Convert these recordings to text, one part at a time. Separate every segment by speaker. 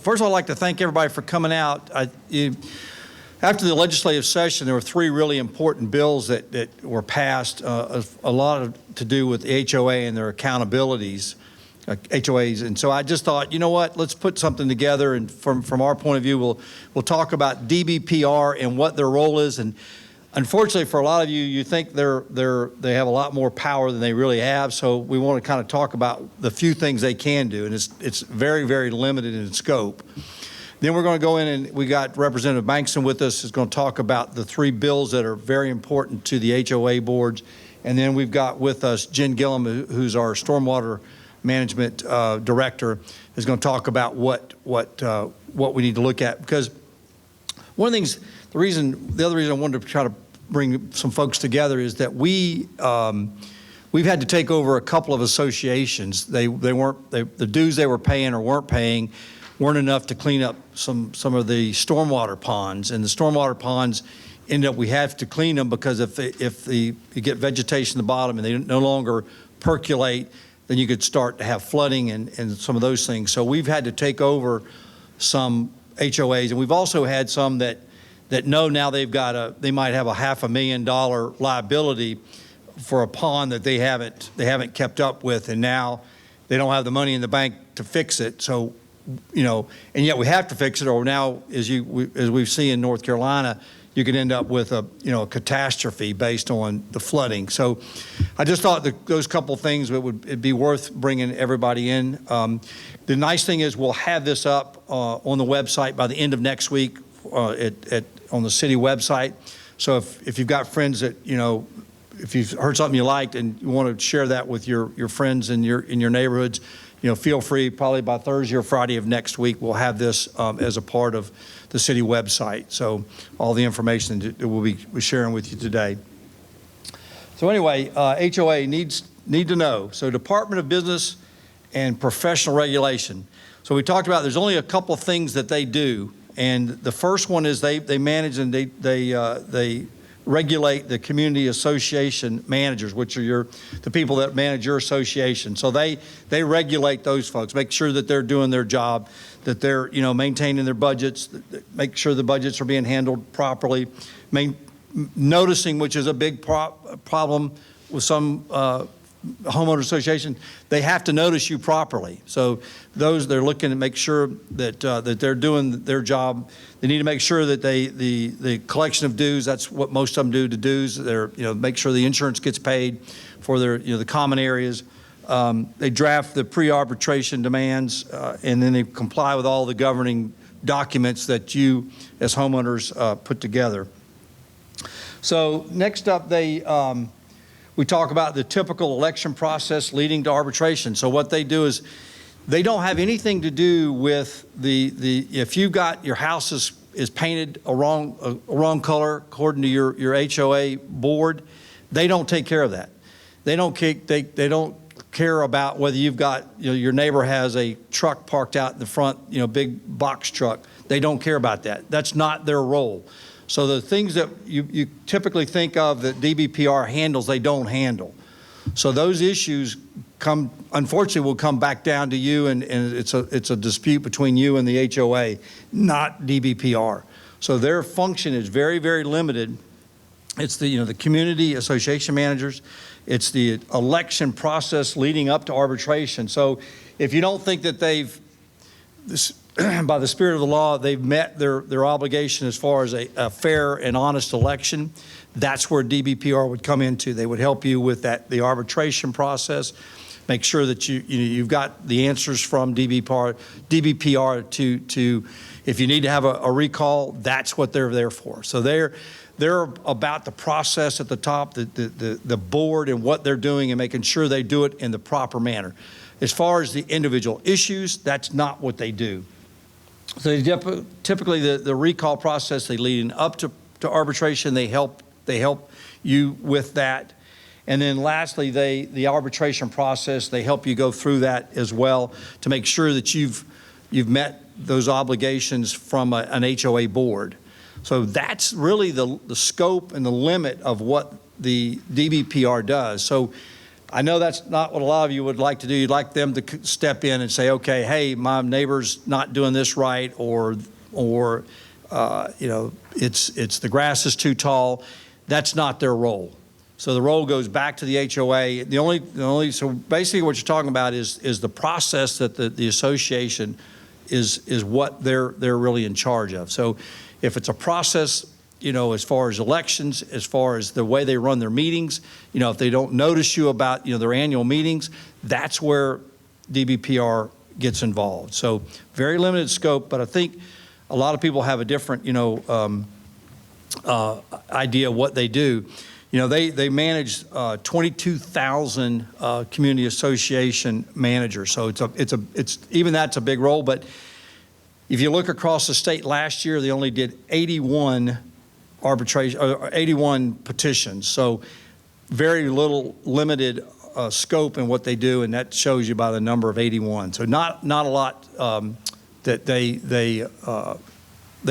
Speaker 1: first of all, I'd like to thank everybody for coming out. After the legislative session, there were three really important bills that were passed, a lot to do with the HOA and their accountabilities, HOAs. And so I just thought, you know what, let's put something together. And from our point of view, we'll talk about DBPR and what their role is. And unfortunately, for a lot of you, you think they have a lot more power than they really have. So we want to kind of talk about the few things they can do, and it's very, very limited in scope. Then we're going to go in, and we got Representative Bankson with us, who's going to talk about the three bills that are very important to the HOA boards. And then we've got with us Jen Gillum, who's our stormwater management director, is going to talk about what we need to look at. Because one of the things, the other reason I wanted to try to bring some folks together is that we've had to take over a couple of associations. The dues they were paying or weren't paying weren't enough to clean up some of the stormwater ponds, and the stormwater ponds end up, we have to clean them because if you get vegetation at the bottom and they no longer percolate, then you could start to have flooding and some of those things. So we've had to take over some HOAs, and we've also had some that know now they might have a $500,000 liability for a pond that they haven't kept up with, and now they don't have the money in the bank to fix it. So, you know, and yet we have to fix it, or now, as we've seen in North Carolina, you could end up with a catastrophe based on the flooding. So I just thought those couple things it'd be worth bringing everybody in. The nice thing is we'll have this up on the website by the end of next week on the city website. So if you've got friends that, if you've heard something you liked and you want to share that with your friends in your neighborhoods, feel free. Probably by Thursday or Friday of next week, we'll have this as a part of the city website. So all the information that we'll be sharing with you today. So anyway, HOA need to know. So Department of Business and Professional Regulation. So we talked about there's only a couple of things that they do, and the first one is they manage and they regulate the community association managers, which are the people that manage your association. So they regulate those folks, make sure that they're doing their job, that they're maintaining their budgets, make sure the budgets are being handled properly, noticing, which is a big problem with some homeowner association, they have to notice you properly. So they're looking to make sure that that they're doing their job. They need to make sure that the collection of dues, that's what most of them do to dues. They're make sure the insurance gets paid for their the common areas. They draft the pre-arbitration demands, and then they comply with all the governing documents that you as homeowners put together. So next up, we talk about the typical election process leading to arbitration. So what they do is they don't have anything to do with if you've got your house is painted a wrong color according to your HOA board, they don't take care of that. They don't care about whether you've got your neighbor has a truck parked out in the front, big box truck. They don't care about that. That's not their role. So the things that you typically think of that DBPR handles, they don't handle. So those issues unfortunately will come back down to you, and it's a dispute between you and the HOA, not DBPR. So their function is very, very limited. It's the community association managers. It's the election process leading up to arbitration. So if you don't think that by the spirit of the law, they've met their obligation as far as a fair and honest election, that's where DBPR would come into. They would help you with the arbitration process, make sure that you've got the answers from DBPR to if you need to have a recall, that's what they're there for. So they're about the process at the top, the board and what they're doing and making sure they do it in the proper manner. As far as the individual issues, that's not what they do. So typically the recall process, they lead up to arbitration. They help you with that. And then lastly, the arbitration process, they help you go through that as well to make sure that you've met those obligations from an HOA board. So that's really the scope and the limit of what the DBPR does. So I know that's not what a lot of you would like to do. You'd like them to step in and say, okay, hey, my neighbor's not doing this right, or you know, it's the grass is too tall. That's not their role. So the role goes back to the HOA. So basically what you're talking about is the process that the association is what they're really in charge of. So if it's a process, you know, as far as elections, as far as the way they run their meetings, you know, if they don't notice you about, you know, their annual meetings, that's where DBPR gets involved. So very limited scope, but I think a lot of people have a different, you know, idea of what they do. You know, they manage 22,000 community association managers. So it's even that's a big role. But if you look across the state last year, they only did 81 arbitration, 81 petitions. So very little limited scope in what they do, and that shows you by the number of 81. So not a lot that they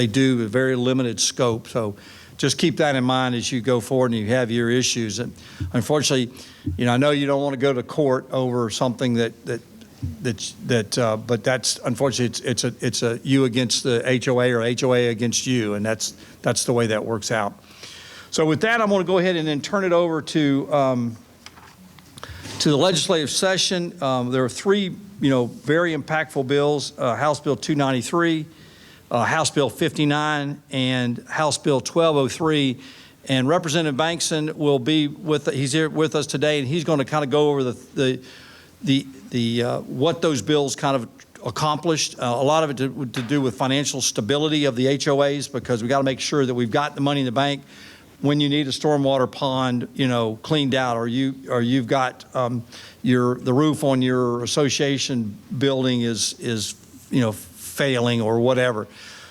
Speaker 1: do, a very limited scope. So just keep that in mind as you go forward and you have your issues. And unfortunately, you know, I know you don't want to go to court over something but that's unfortunately it's a you against the HOA or HOA against you, and that's the way that works out. So with that, I'm going to go ahead and then turn it over to the legislative session. There are three, you know, very impactful bills: House Bill 293, House Bill 59, and House Bill 1203. And Representative Bankson will be he's here with us today, and he's going to kind of go over what those bills kind of accomplished. A lot of it to do with financial stability of the HOAs, because we got to make sure that we've got the money in the bank when you need a stormwater pond, you know, cleaned out, or you've got the roof on your association building is you know, failing or whatever.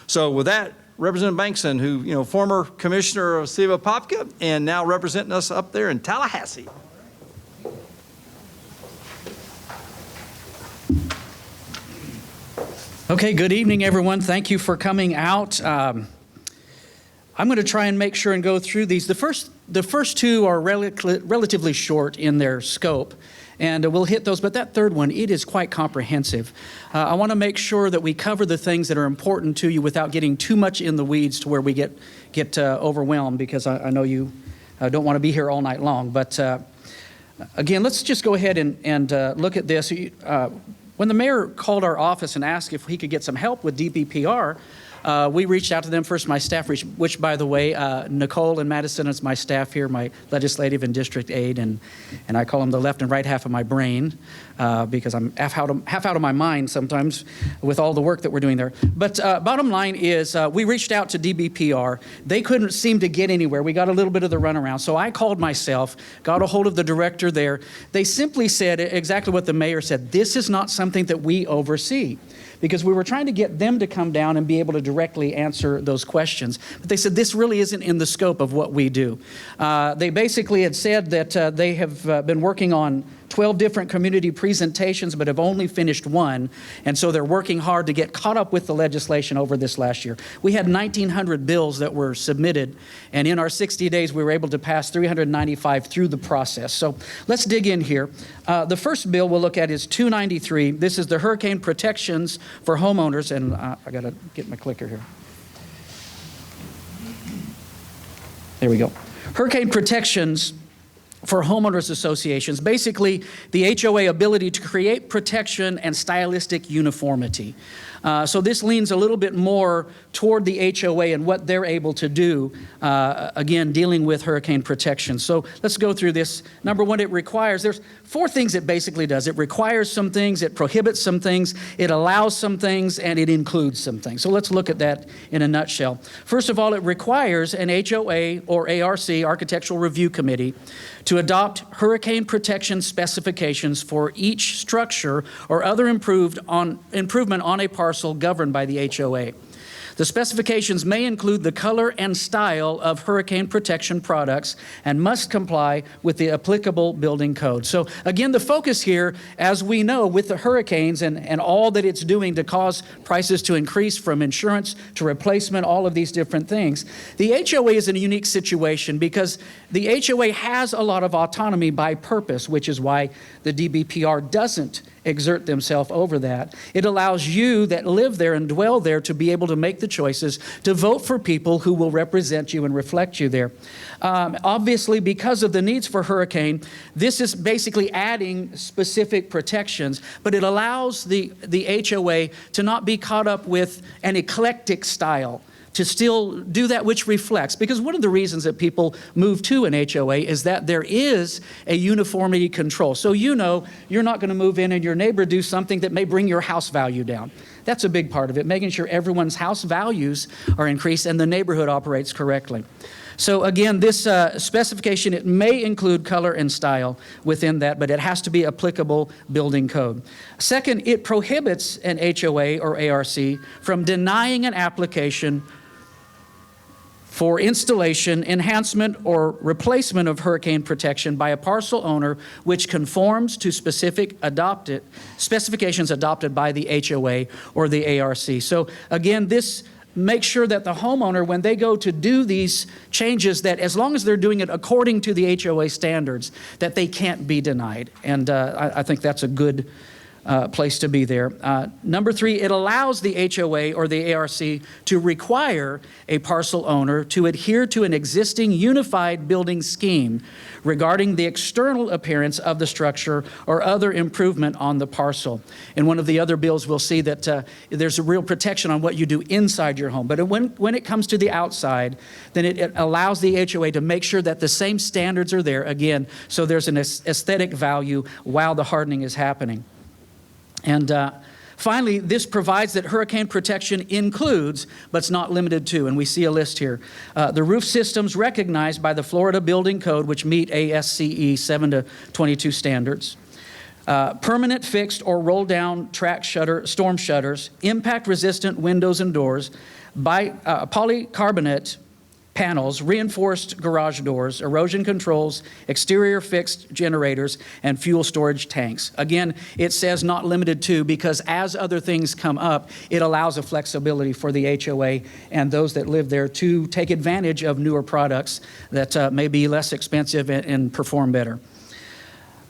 Speaker 1: So with that, Representative Bankson, who, you know, former commissioner of the city of Apopka and now representing us up there in Tallahassee.
Speaker 2: Okay, good evening, everyone. Thank you for coming out. I'm going to try and make sure and go through these. The first two are relatively short in their scope, and we'll hit those. But that third one, it is quite comprehensive. I want to make sure that we cover the things that are important to you without getting too much in the weeds to where we get overwhelmed, because I know you don't want to be here all night long. But again, let's just go ahead and look at this. When the mayor called our office and asked if he could get some help with DBPR, we reached out to them. First, my staff which, by the way, Nicole and Madison is my staff here, my legislative and district aide, and I call them the left and right half of my brain because I'm half out of my mind sometimes with all the work that we're doing there. But bottom line is we reached out to DBPR. They couldn't seem to get anywhere. We got a little bit of the runaround. So I called myself, got a hold of the director there. They simply said exactly what the mayor said. This is not something that we oversee, because we were trying to get them to come down and be able to directly answer those questions. But they said this really isn't in the scope of what we do. They basically had said that they have been working on 12 different community presentations, but have only finished one. And so they're working hard to get caught up with the legislation over this last year. We had 1,900 bills that were submitted, and in our 60 days, we were able to pass 395 through the process. So let's dig in here. The first bill we'll look at is 293. This is the hurricane protections for homeowners, and I gotta get my clicker here. There we go. Hurricane protections for homeowners associations, basically the HOA ability to create protection and stylistic uniformity. So this leans a little bit more toward the HOA and what they're able to do, again, dealing with hurricane protection. So let's go through this. Number one, there's 4 things it basically does. It requires some things, it prohibits some things, it allows some things, and it includes some things. So let's look at that in a nutshell. First of all, it requires an HOA or ARC, Architectural Review Committee, to adopt hurricane protection specifications for each structure or other improvement on a parcel governed by the HOA. The specifications may include the color and style of hurricane protection products and must comply with the applicable building code. So again, the focus here, as we know, with the hurricanes and all that it's doing to cause prices to increase from insurance to replacement, all of these different things, the HOA is in a unique situation because the HOA has a lot of autonomy by purpose, which is why the DBPR doesn't exert themselves over that. It allows you that live there and dwell there to be able to make the choices to vote for people who will represent you and reflect you there. Obviously, because of the needs for hurricane, this is basically adding specific protections, but it allows the HOA to not be caught up with an eclectic style, to still do that which reflects. Because one of the reasons that people move to an HOA is that there is a uniformity control. So you know you're not going to move in and your neighbor do something that may bring your house value down. That's a big part of it, making sure everyone's house values are increased and the neighborhood operates correctly. So again, this specification, it may include color and style within that, but it has to be applicable building code. Second, it prohibits an HOA or ARC from denying an application for installation, enhancement, or replacement of hurricane protection by a parcel owner which conforms to specifications adopted by the HOA or the ARC. So again, this makes sure that the homeowner, when they go to do these changes, that as long as they're doing it according to the HOA standards, that they can't be denied. And I think that's a good place to be there. Number 3, it allows the HOA or the ARC to require a parcel owner to adhere to an existing unified building scheme regarding the external appearance of the structure or other improvement on the parcel. In one of the other bills, we'll see that there's a real protection on what you do inside your home. But when it comes to the outside, then it allows the HOA to make sure that the same standards are there, again, so there's an aesthetic value while the hardening is happening. And finally, this provides that hurricane protection includes, but it's not limited to, and we see a list here, the roof systems recognized by the Florida Building Code, which meet ASCE 7-22 standards, permanent fixed or roll down track shutter, storm shutters, impact resistant windows and doors, polycarbonate panels, reinforced garage doors, erosion controls, exterior fixed generators, and fuel storage tanks. Again, it says not limited to, because as other things come up, it allows a flexibility for the HOA and those that live there to take advantage of newer products that may be less expensive and perform better.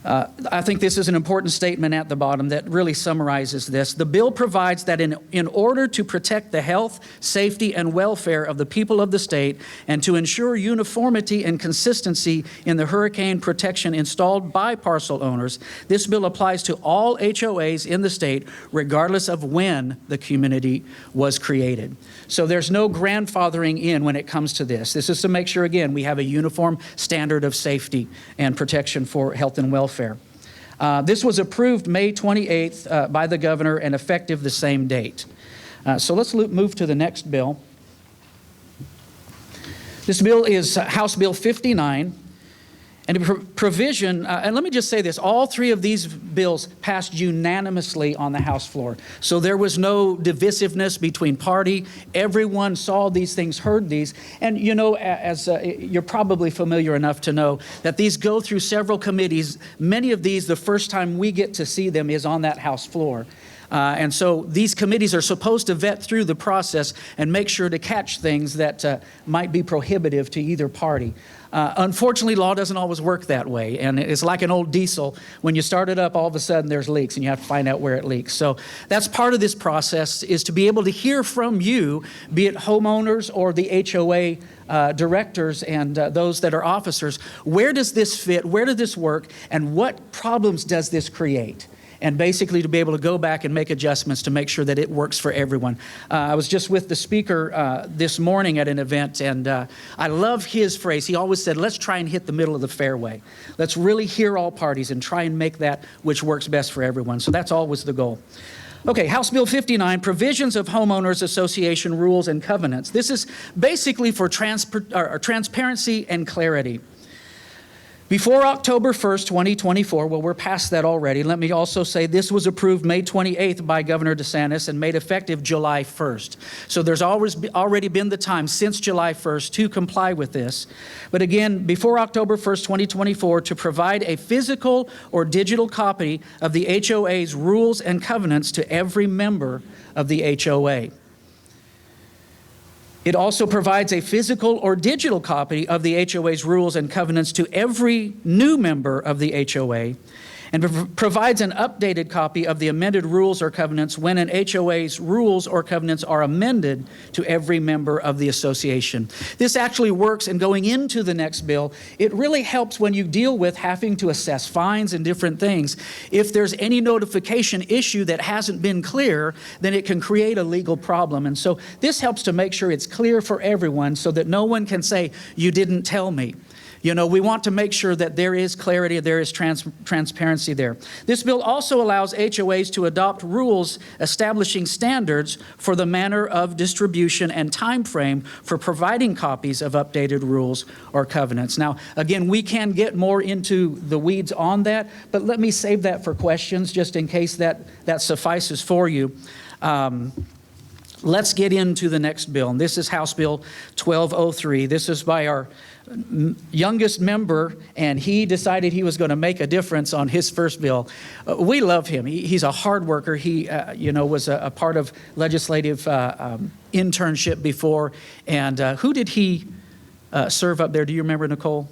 Speaker 2: I think this is an important statement at the bottom that really summarizes this. The bill provides that in order to protect the health, safety, and welfare of the people of the state and to ensure uniformity and consistency in the hurricane protection installed by parcel owners, this bill applies to all HOAs in the state regardless of when the community was created. So there's no grandfathering in when it comes to this. This is to make sure, again, we have a uniform standard of safety and protection for health and welfare. This was approved May 28th by the governor and effective the same date. So let's move to the next bill. This bill is House Bill 59. And a provision, and let me just say this, all three of these bills passed unanimously on the House floor. So there was no divisiveness between party. Everyone saw these things, heard these. And you know, as you're probably familiar enough to know that these go through several committees. Many of these, the first time we get to see them is on that House floor. And so these committees are supposed to vet through the process and make sure to catch things that might be prohibitive to either party. Unfortunately, law doesn't always work that way. And it's like an old diesel. When you start it up, all of a sudden there's leaks and you have to find out where it leaks. So that's part of this process, is to be able to hear from you, be it homeowners or the HOA directors and those that are officers. Where does this fit? Where does this work? And what problems does this create? And basically to be able to go back and make adjustments to make sure that it works for everyone. I was just with the speaker this morning at an event, and I love his phrase. He always said, let's try and hit the middle of the fairway. Let's really hear all parties and try and make that which works best for everyone. So that's always the goal. Okay, House Bill 59, Provisions of Homeowners Association Rules and Covenants. This is basically for transparency and clarity. Before October 1st, 2024, well, we're past that already. Let me also say this was approved May 28th by Governor DeSantis and made effective July 1st. So there's already been the time since July 1st to comply with this. But again, before October 1st, 2024, to provide a physical or digital copy of the HOA's rules and covenants to every member of the HOA. It also provides a physical or digital copy of the HOA's rules and covenants to every new member of the HOA, and provides an updated copy of the amended rules or covenants when an HOA's rules or covenants are amended to every member of the association. This actually works, and going into the next bill, it really helps when you deal with having to assess fines and different things. If there's any notification issue that hasn't been clear, then it can create a legal problem. And so this helps to make sure it's clear for everyone so that no one can say, "You didn't tell me." You know, we want to make sure that there is clarity, there is transparency there. This bill also allows HOAs to adopt rules establishing standards for the manner of distribution and time frame for providing copies of updated rules or covenants. Now, again, we can get more into the weeds on that, but let me save that for questions just in case that suffices for you. Let's get into the next bill, and this is House Bill 1203. This is by our youngest member, and he decided he was going to make a difference on his first bill. We love him. He's a hard worker. He, was a part of legislative internship before. And who did he serve up there? Do you remember, Nicole?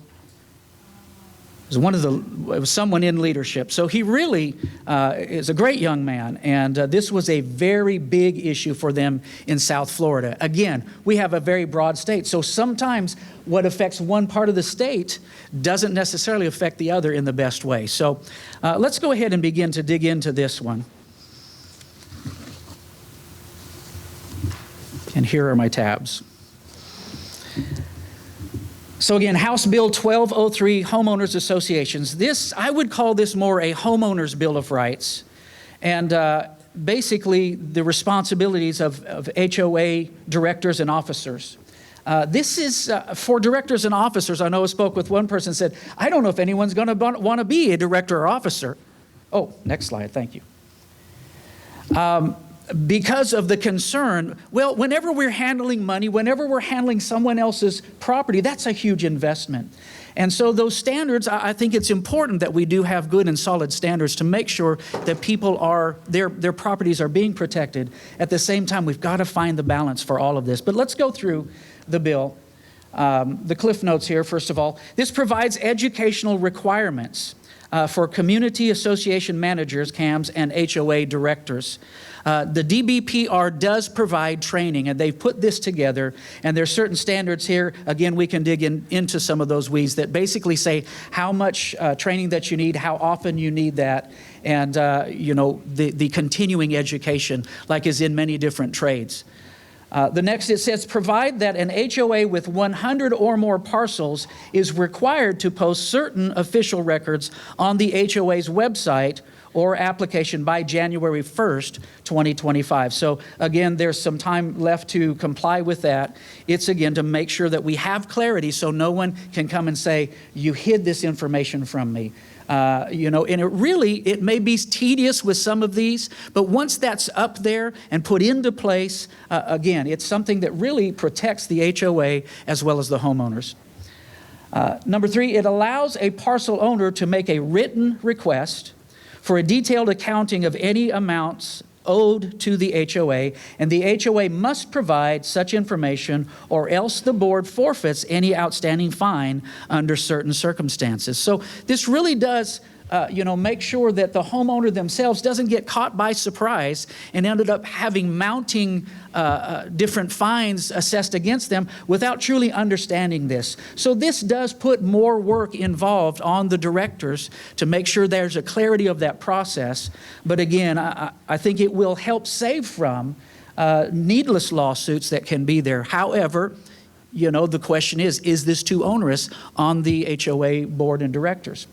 Speaker 2: It was someone in leadership. So he really is a great young man, and this was a very big issue for them in South Florida. Again, we have a very broad state, so sometimes what affects one part of the state doesn't necessarily affect the other in the best way. So let's go ahead and begin to dig into this one. And here are my tabs. So again, House Bill 1203, Homeowners Associations. This, I would call this more a homeowner's Bill of Rights. And basically the responsibilities of HOA directors and officers. This is for directors and officers. I know I spoke with one person said, I don't know if anyone's going to want to be a director or officer. Oh, next slide, thank you. Because of the concern, well, whenever we're handling money, whenever we're handling someone else's property, that's a huge investment. And so those standards, I think it's important that we do have good and solid standards to make sure that people their properties are being protected. At the same time, we've got to find the balance for all of this. But let's go through the bill. The cliff notes here, first of all. This provides educational requirements for community association managers, CAMs, and HOA directors. The DBPR does provide training, and they've put this together, and there's certain standards here. Again, we can dig into some of those weeds that basically say how much training that you need, how often you need that, and the continuing education like is in many different trades. The next, it says, provide that an HOA with 100 or more parcels is required to post certain official records on the HOA's website or application by January 1st, 2025. So again, there's some time left to comply with that. It's again to make sure that we have clarity so no one can come and say, you hid this information from me. And it may be tedious with some of these, but once that's up there and put into place, again, it's something that really protects the HOA as well as the homeowners. Number 3, it allows a parcel owner to make a written request for a detailed accounting of any amounts owed to the HOA, and the HOA must provide such information or else the board forfeits any outstanding fine under certain circumstances. So this really does make sure that the homeowner themselves doesn't get caught by surprise and ended up having mounting different fines assessed against them without truly understanding this. So this does put more work involved on the directors to make sure there's a clarity of that process. But again, I think it will help save from needless lawsuits that can be there. However, the question is this too onerous on the HOA board and directors?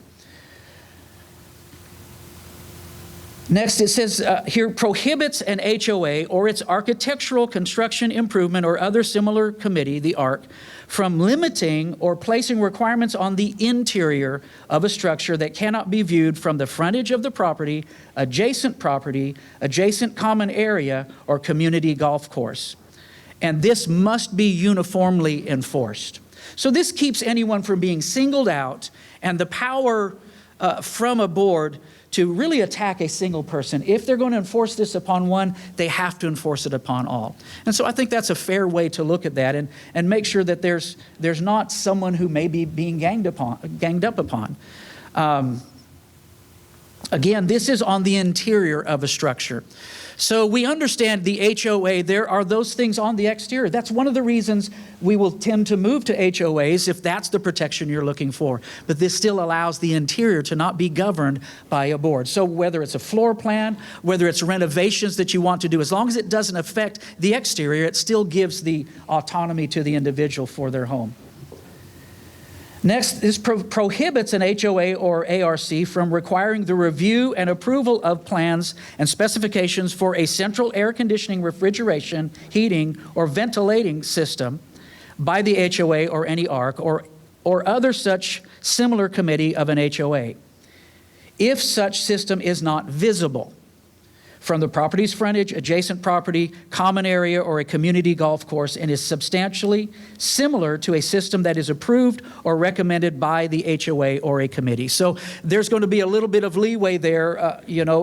Speaker 2: Next, it says here, prohibits an HOA or its architectural construction improvement or other similar committee, the ARC, from limiting or placing requirements on the interior of a structure that cannot be viewed from the frontage of the property, adjacent common area, or community golf course. And this must be uniformly enforced. So this keeps anyone from being singled out, and the power from a board to really attack a single person. If they're going to enforce this upon one, they have to enforce it upon all. And so I think that's a fair way to look at that and make sure that there's not someone who may be being ganged up upon. Again, this is on the interior of a structure. So we understand the HOA, there are those things on the exterior. That's one of the reasons we will tend to move to HOAs if that's the protection you're looking for. But this still allows the interior to not be governed by a board. So whether it's a floor plan, whether it's renovations that you want to do, as long as it doesn't affect the exterior, it still gives the autonomy to the individual for their home. Next, this prohibits an HOA or ARC from requiring the review and approval of plans and specifications for a central air conditioning, refrigeration, heating, or ventilating system by the HOA or any ARC or other such similar committee of an HOA, if such system is not visible from the property's frontage, adjacent property, common area, or a community golf course, and is substantially similar to a system that is approved or recommended by the HOA or a committee. So there's going to be a little bit of leeway there,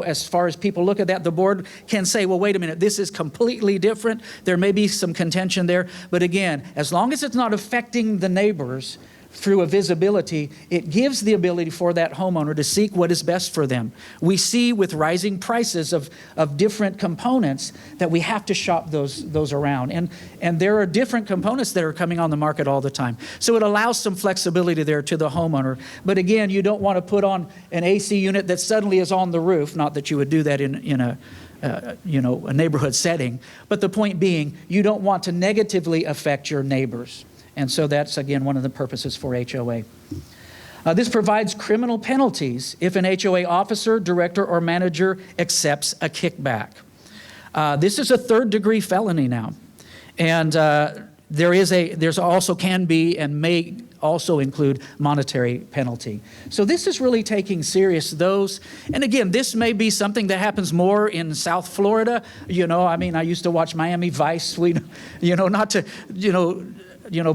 Speaker 2: as far as people look at that. The board can say, well, wait a minute, this is completely different. There may be some contention there. But again, as long as it's not affecting the neighbors through a visibility, it gives the ability for that homeowner to seek what is best for them. We see with rising prices of different components that we have to shop those around. And there are different components that are coming on the market all the time. So it allows some flexibility there to the homeowner. But again, you don't want to put on an AC unit that suddenly is on the roof. Not that you would do that in a neighborhood setting. But the point being, you don't want to negatively affect your neighbors. And so that's, again, one of the purposes for HOA. This provides criminal penalties if an HOA officer, director, or manager accepts a kickback. This is a third-degree felony now. And there's also can be and may also include monetary penalty. So this is really taking serious those. And again, this may be something that happens more in South Florida. I used to watch Miami Vice. Not to,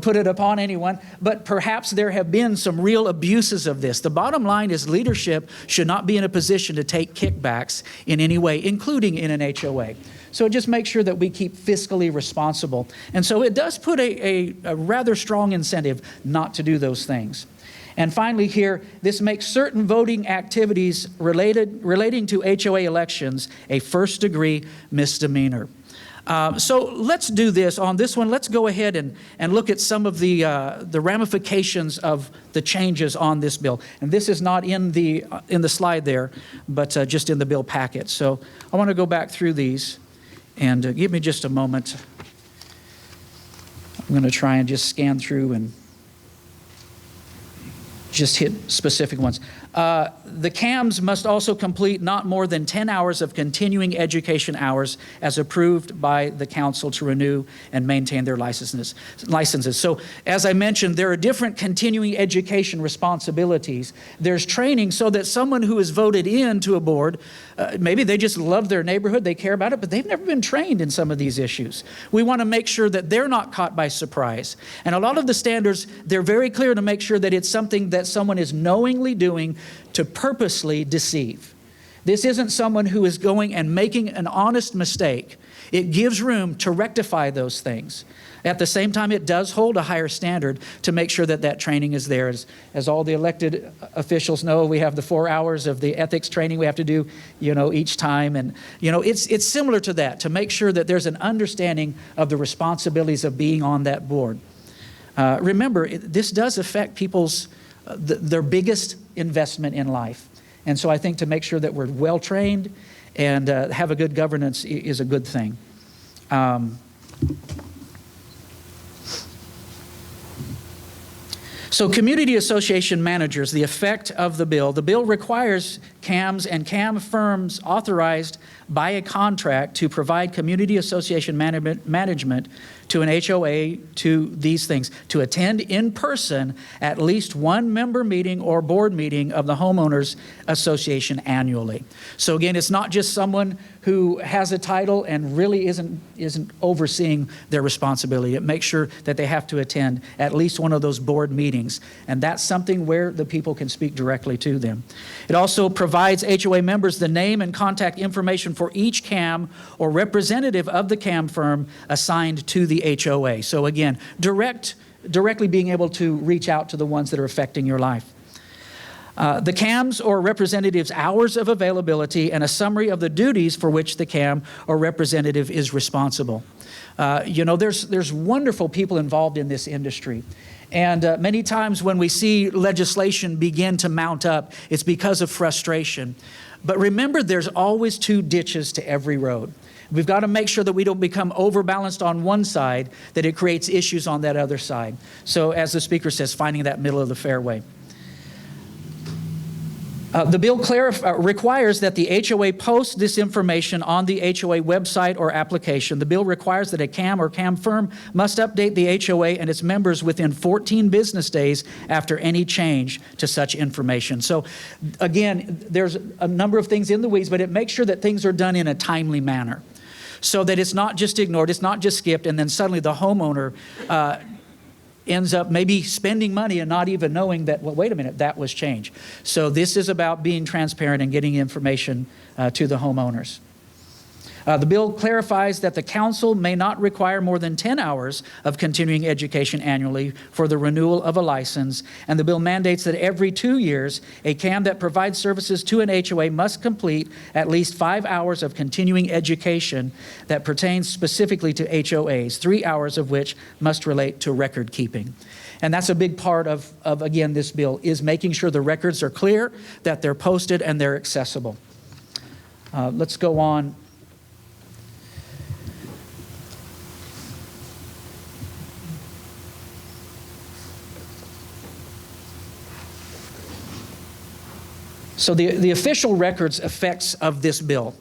Speaker 2: put it upon anyone, but perhaps there have been some real abuses of this. The bottom line is leadership should not be in a position to take kickbacks in any way, including in an HOA. So just make sure that we keep fiscally responsible. And so it does put a rather strong incentive not to do those things. And finally here, this makes certain voting activities relating to HOA elections a first-degree misdemeanor. So let's do this. On this one, let's go ahead and look at some of the ramifications of the changes on this bill. And this is not in the slide there, but just in the bill packet. So I want to go back through these, and give me just a moment. I'm going to try and just scan through and just hit specific ones. The CAMs must also complete not more than 10 hours of continuing education hours as approved by the council to renew and maintain their licenses. So as I mentioned, there are different continuing education responsibilities. There's training so that someone who is voted into a board, maybe they just love their neighborhood, they care about it, but they've never been trained in some of these issues. We want to make sure that they're not caught by surprise. And a lot of the standards, they're very clear to make sure that it's something that someone is knowingly doing to purposely deceive. This isn't someone who is going and making an honest mistake. It gives room to rectify those things. At the same time, it does hold a higher standard to make sure that that training is there. As all the elected officials know, we have the 4 hours of the ethics training we have to do, each time. And, it's similar to that, to make sure that there's an understanding of the responsibilities of being on that board. Remember, this does affect people's their biggest investment in life. And so I think to make sure that we're well-trained and have a good governance is a good thing. So community association managers, the effect of the bill requires CAMs and CAM firms authorized by a contract to provide community association management to an HOA to these things: to attend in person at least one member meeting or board meeting of the Homeowners Association annually. So again, it's not just someone who has a title and really isn't overseeing their responsibility. It makes sure that they have to attend at least one of those board meetings, and that's something where the people can speak directly to them. It also provides HOA members the name and contact information for each CAM or representative of the CAM firm assigned to the HOA. So again, directly being able to reach out to the ones that are affecting your life. The CAM's or representative's hours of availability and a summary of the duties for which the CAM or representative is responsible. There's wonderful people involved in this industry. And many times when we see legislation begin to mount up, it's because of frustration. But remember, there's always two ditches to every road. We've got to make sure that we don't become overbalanced on one side, that it creates issues on that other side. So as the speaker says, finding that middle of the fairway. The bill requires that the HOA post this information on the HOA website or application. The bill requires that a CAM or CAM firm must update the HOA and its members within 14 business days after any change to such information. So again, there's a number of things in the weeds, but it makes sure that things are done in a timely manner so that it's not just ignored, it's not just skipped, and then suddenly the homeowner ends up maybe spending money and not even knowing that, well, wait a minute, that was changed. So this is about being transparent and getting information to the homeowners. The bill clarifies that the council may not require more than 10 hours of continuing education annually for the renewal of a license, and the bill mandates that every 2 years, a CAM that provides services to an HOA must complete at least 5 hours of continuing education that pertains specifically to HOAs, 3 hours of which must relate to record keeping. And that's a big part of again, this bill, is making sure the records are clear, that they're posted, and they're accessible. Let's go on. So the official records effects of this bill.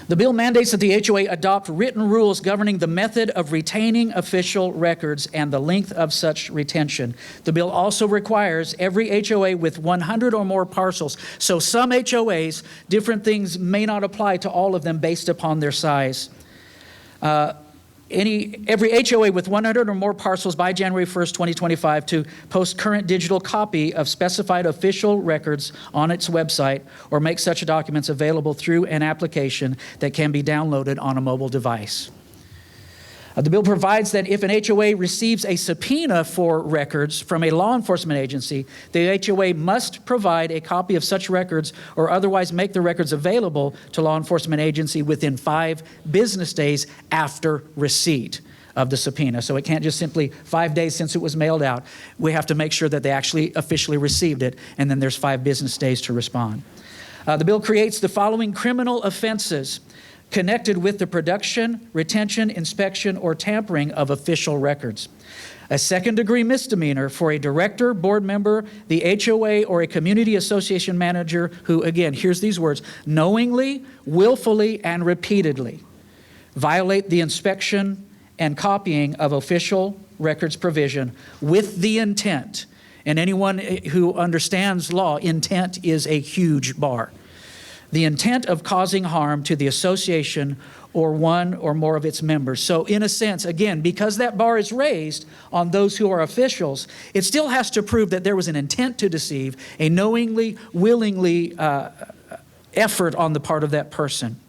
Speaker 2: The bill mandates that the HOA adopt written rules governing the method of retaining official records and the length of such retention. The bill also requires every HOA with 100 or more parcels. So some HOAs, different things may not apply to all of them based upon their size. Every HOA with 100 or more parcels by January 1st, 2025 to post current digital copy of specified official records on its website or make such documents available through an application that can be downloaded on a mobile device. The bill provides that if an HOA receives a subpoena for records from a law enforcement agency, the HOA must provide a copy of such records or otherwise make the records available to law enforcement agency within 5 business days after receipt of the subpoena. So it can't just simply 5 days since it was mailed out. We have to make sure that they actually officially received it, and then there's 5 business days to respond. The bill creates the following criminal offenses connected with the production, retention, inspection, or tampering of official records. A second-degree misdemeanor for a director, board member, the HOA, or a community association manager who, again, here's these words, knowingly, willfully, and repeatedly violate the inspection and copying of official records provision with the intent. And anyone who understands law, intent is a huge bar. The intent of causing harm to the association or one or more of its members. So in a sense, again, because that bar is raised on those who are officials, it still has to prove that there was an intent to deceive, a knowingly, willingly effort on the part of that person.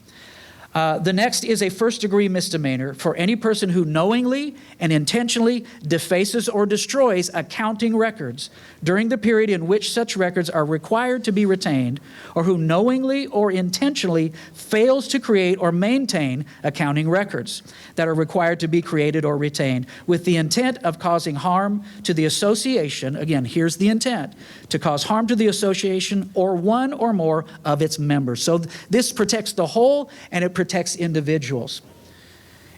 Speaker 2: The next is a first-degree misdemeanor for any person who knowingly and intentionally defaces or destroys accounting records during the period in which such records are required to be retained, or who knowingly or intentionally fails to create or maintain accounting records that are required to be created or retained with the intent of causing harm to the association. Again, here's the intent: to cause harm to the association or one or more of its members. So this protects the whole, and it protects individuals.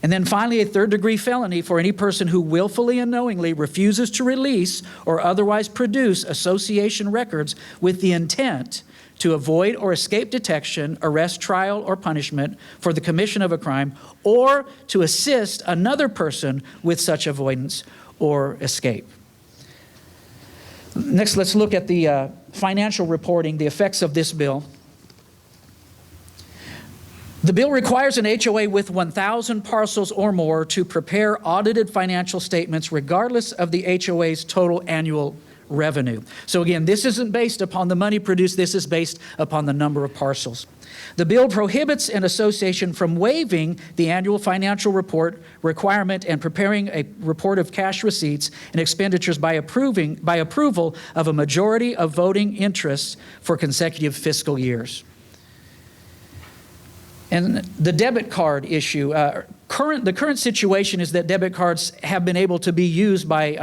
Speaker 2: And then finally, a third-degree felony for any person who willfully and knowingly refuses to release or otherwise produce association records with the intent to avoid or escape detection, arrest, trial, or punishment for the commission of a crime, or to assist another person with such avoidance or escape. Next, let's look at the financial reporting, the effects of this bill. The bill requires an HOA with 1,000 parcels or more to prepare audited financial statements regardless of the HOA's total annual revenue. So again, this isn't based upon the money produced, this is based upon the number of parcels. The bill prohibits an association from waiving the annual financial report requirement and preparing a report of cash receipts and expenditures by approval of a majority of voting interests for consecutive fiscal years. And the debit card issue, the current situation is that debit cards have been able to be used by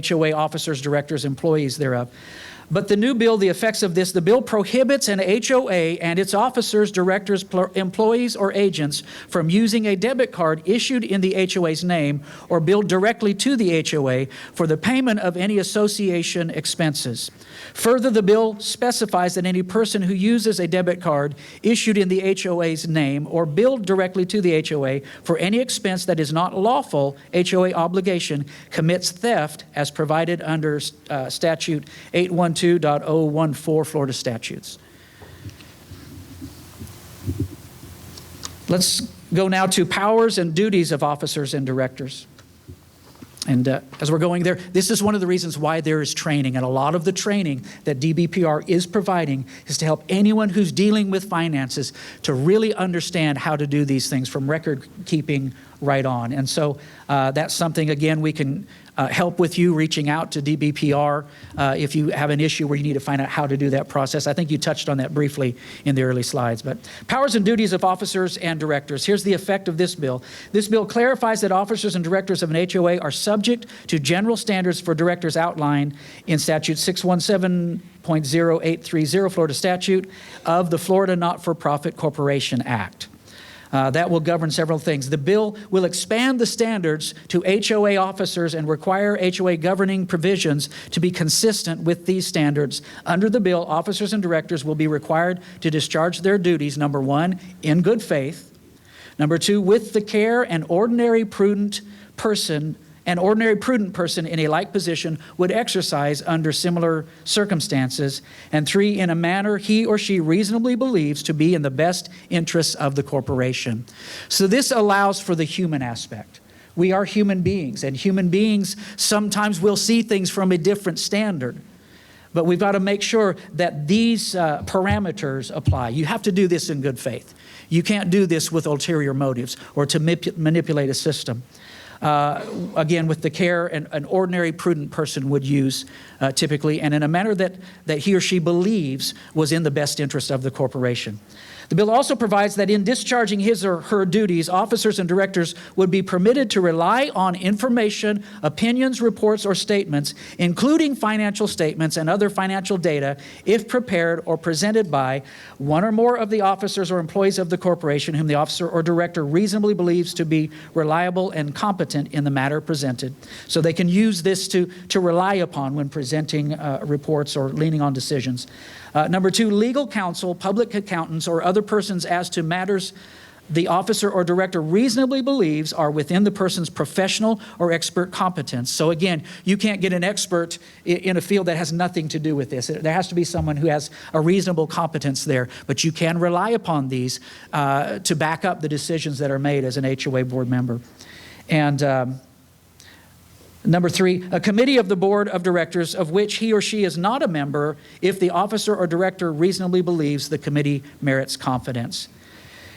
Speaker 2: HOA officers, directors, employees thereof. But the new bill, the effects of this, the bill prohibits an HOA and its officers, directors, employees, or agents from using a debit card issued in the HOA's name or billed directly to the HOA for the payment of any association expenses. Further, the bill specifies that any person who uses a debit card issued in the HOA's name or billed directly to the HOA for any expense that is not lawful HOA obligation commits theft as provided under statute 812.014 Florida statutes. Let's go now to powers and duties of officers and directors. And as we're going there, this is one of the reasons why there is training. And a lot of the training that DBPR is providing is to help anyone who's dealing with finances to really understand how to do these things from record keeping right on. And so that's something, again, we can help with you reaching out to DBPR if you have an issue where you need to find out how to do that process. I think you touched on that briefly in the early slides. But powers and duties of officers and directors. Here's the effect of this bill. This bill clarifies that officers and directors of an HOA are subject to general standards for directors outlined in statute 617.0830 Florida statute of the Florida Not-for-Profit Corporation Act. That will govern several things. The bill will expand the standards to HOA officers and require HOA governing provisions to be consistent with these standards. Under the bill, officers and directors will be required to discharge their duties, number one, in good faith, number two, with the care an ordinary prudent person in a like position would exercise under similar circumstances, and three, in a manner he or she reasonably believes to be in the best interests of the corporation. So this allows for the human aspect. We are human beings, and human beings sometimes will see things from a different standard. But we've got to make sure that these parameters apply. You have to do this in good faith. You can't do this with ulterior motives or to manipulate a system. Again, with the care an ordinary prudent person would use typically, and in a manner that he or she believes was in the best interest of the corporation. The bill also provides that in discharging his or her duties, officers and directors would be permitted to rely on information, opinions, reports, or statements, including financial statements and other financial data, if prepared or presented by one or more of the officers or employees of the corporation whom the officer or director reasonably believes to be reliable and competent in the matter presented. So they can use this to rely upon when presenting reports or leaning on decisions. Number two, legal counsel, public accountants, or other persons as to matters the officer or director reasonably believes are within the person's professional or expert competence. So again, you can't get an expert in a field that has nothing to do with this. There has to be someone who has a reasonable competence there, but you can rely upon these to back up the decisions that are made as an HOA board member. And number three, a committee of the board of directors of which he or she is not a member if the officer or director reasonably believes the committee merits confidence.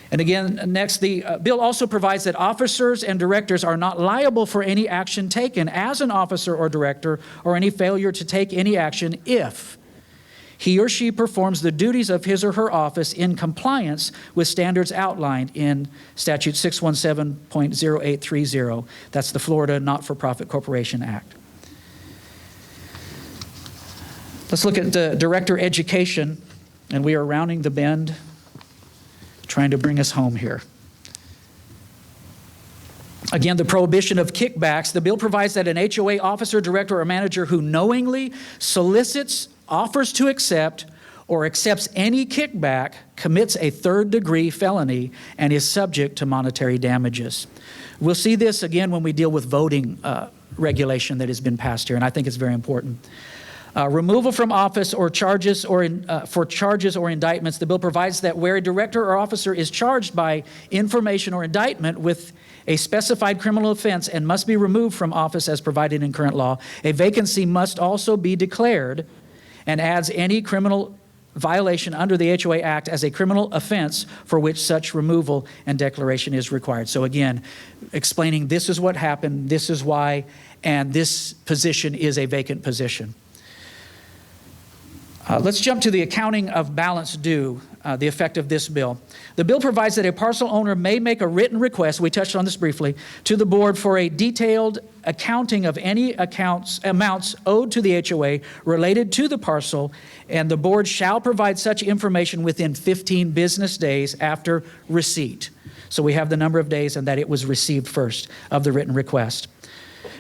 Speaker 2: And again, next, the bill also provides that officers and directors are not liable for any action taken as an officer or director or any failure to take any action if he or she performs the duties of his or her office in compliance with standards outlined in statute 617.0830. That's the Florida Not-for-Profit Corporation Act. Let's look at director education, and we are rounding the bend, trying to bring us home here. Again, the prohibition of kickbacks. The bill provides that an HOA officer, director, or manager who knowingly solicits, offers to accept, or accepts any kickback commits a third-degree felony and is subject to monetary damages. We'll see this again when we deal with voting regulation that has been passed here, and I think it's very important. Removal from office or charges for charges or indictments. The bill provides that where a director or officer is charged by information or indictment with a specified criminal offense and must be removed from office as provided in current law, a vacancy must also be declared, and adds any criminal violation under the HOA Act as a criminal offense for which such removal and declaration is required. So again, explaining this is what happened, this is why, and this position is a vacant position. Let's jump to the accounting of balance due, the effect of this bill. The bill provides that a parcel owner may make a written request, we touched on this briefly, to the board for a detailed accounting of any amounts owed to the HOA related to the parcel, and the board shall provide such information within 15 business days after receipt. So we have the number of days and that it was received first of the written request.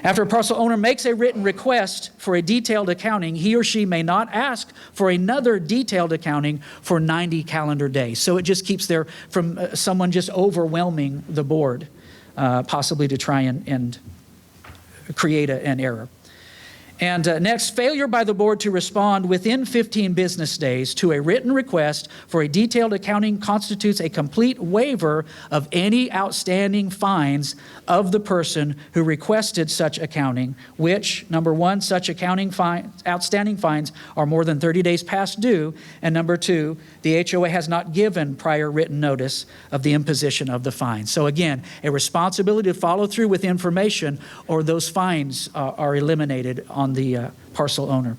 Speaker 2: After a parcel owner makes a written request for a detailed accounting, he or she may not ask for another detailed accounting for 90 calendar days. So it just keeps there from someone just overwhelming the board, possibly to try and create an error. And next, failure by the board to respond within 15 business days to a written request for a detailed accounting constitutes a complete waiver of any outstanding fines of the person who requested such accounting, which, number one, such outstanding fines are more than 30 days past due, and number two, the HOA has not given prior written notice of the imposition of the fine. So again, a responsibility to follow through with information, or those fines are eliminated on the parcel owner.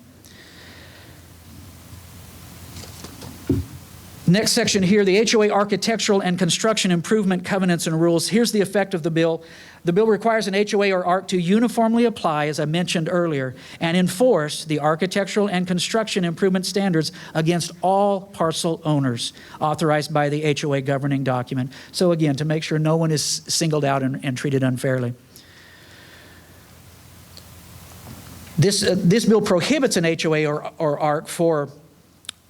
Speaker 2: Next section here, the HOA architectural and construction improvement covenants and rules. Here's the effect of the bill. The bill requires an HOA or ARC to uniformly apply, as I mentioned earlier, and enforce the architectural and construction improvement standards against all parcel owners authorized by the HOA governing document. So again, to make sure no one is singled out and treated unfairly. This bill prohibits an HOA or ARC for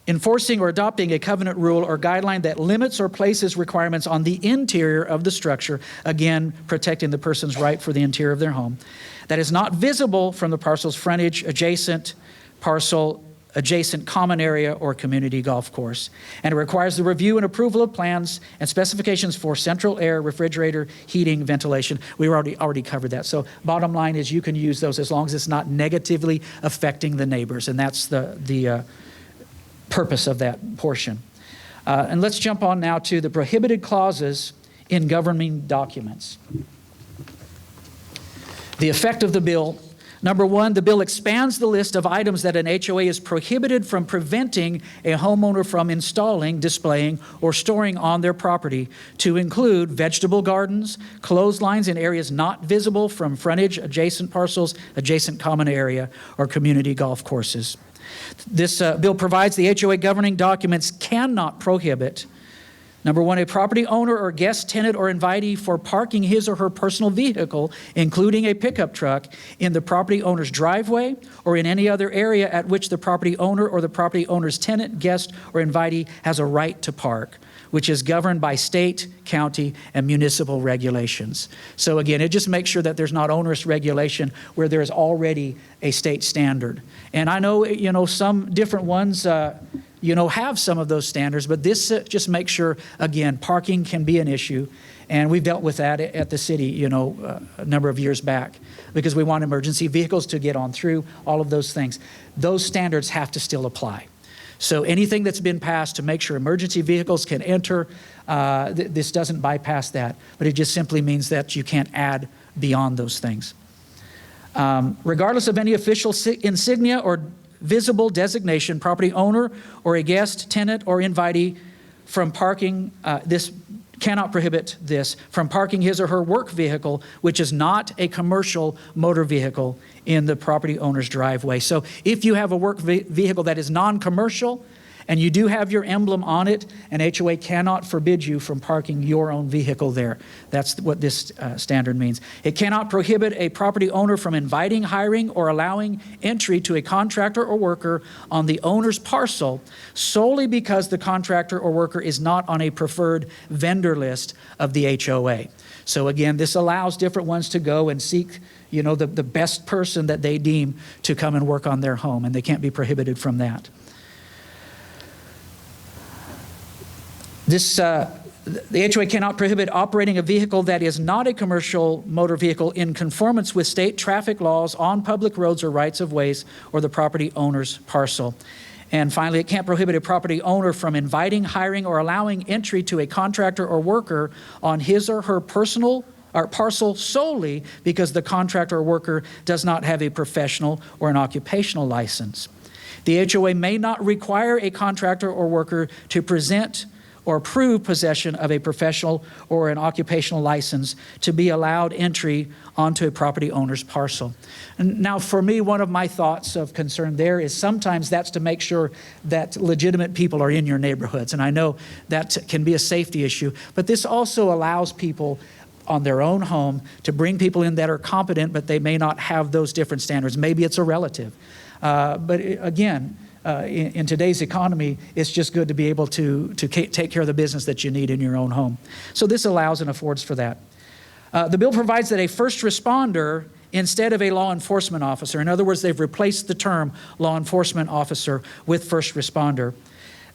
Speaker 2: enforcing or adopting a covenant rule or guideline that limits or places requirements on the interior of the structure, again, protecting the person's right for the interior of their home, that is not visible from the parcel's frontage, adjacent parcel, adjacent common area, or community golf course. And it requires the review and approval of plans and specifications for central air, refrigerator, heating, ventilation. We already covered that. So bottom line is you can use those as long as it's not negatively affecting the neighbors, and that's the purpose of that portion. And let's jump on now to the prohibited clauses in governing documents. The effect of the bill. Number one, the bill expands the list of items that an HOA is prohibited from preventing a homeowner from installing, displaying, or storing on their property to include vegetable gardens, clotheslines in areas not visible from frontage, adjacent parcels, adjacent common area, or community golf courses. This bill provides the HOA governing documents cannot prohibit, number one, a property owner or guest tenant or invitee for parking his or her personal vehicle, including a pickup truck, in the property owner's driveway or in any other area at which the property owner or the property owner's tenant, guest, or invitee has a right to park, which is governed by state, county, and municipal regulations. So again, it just makes sure that there's not onerous regulation where there is already a state standard. And I know, some different ones, have some of those standards, but this just makes sure, again, parking can be an issue. And we've dealt with that at the city, a number of years back, because we want emergency vehicles to get on through, all of those things. Those standards have to still apply. So anything that's been passed to make sure emergency vehicles can enter, this doesn't bypass that, but it just simply means that you can't add beyond those things. Regardless of any official insignia or visible designation, property owner or a guest, tenant, or invitee from parking, this cannot prohibit this from parking his or her work vehicle, which is not a commercial motor vehicle, in the property owner's driveway. So if you have a work vehicle that is non-commercial and you do have your emblem on it, an HOA cannot forbid you from parking your own vehicle there. That's what this standard means. It cannot prohibit a property owner from inviting, hiring, or allowing entry to a contractor or worker on the owner's parcel solely because the contractor or worker is not on a preferred vendor list of the HOA. So again, this allows different ones to go and seek, you know, the best person that they deem to come and work on their home, and they can't be prohibited from that. The HOA cannot prohibit operating a vehicle that is not a commercial motor vehicle in conformance with state traffic laws on public roads or rights of ways or the property owner's parcel. And finally, it can't prohibit a property owner from inviting, hiring, or allowing entry to a contractor or worker on his or her personal or parcel solely because the contractor or worker does not have a professional or an occupational license. The HOA may not require a contractor or worker to present or prove possession of a professional or an occupational license to be allowed entry onto a property owner's parcel. And now, for me, one of my thoughts of concern there is sometimes that's to make sure that legitimate people are in your neighborhoods. And I know that can be a safety issue, but this also allows people on their own home to bring people in that are competent, but they may not have those different standards. Maybe it's a relative. In today's economy, it's just good to be able to take care of the business that you need in your own home. So this allows and affords for that. The bill provides that a first responder instead of a law enforcement officer, in other words, they've replaced the term law enforcement officer with first responder.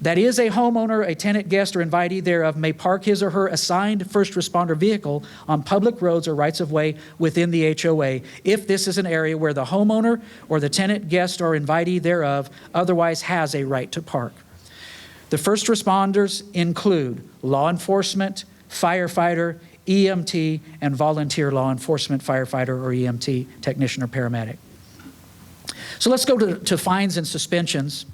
Speaker 2: That is, a homeowner, a tenant, guest, or invitee thereof may park his or her assigned first responder vehicle on public roads or rights of way within the HOA if this is an area where the homeowner or the tenant, guest, or invitee thereof otherwise has a right to park. The first responders include law enforcement, firefighter, EMT, and volunteer law enforcement, firefighter, or EMT technician or paramedic. So let's go to fines and suspensions.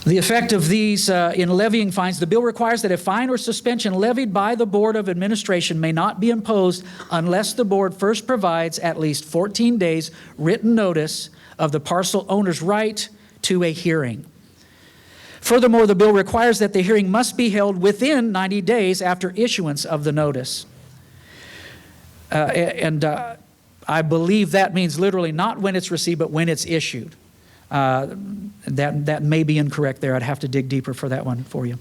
Speaker 2: The effect of these in levying fines, the bill requires that a fine or suspension levied by the Board of Administration may not be imposed unless the board first provides at least 14 days written notice of the parcel owner's right to a hearing. Furthermore, the bill requires that the hearing must be held within 90 days after issuance of the notice. I believe that means literally not when it's received, but when it's issued. That may be incorrect there. I'd have to dig deeper for that one for you.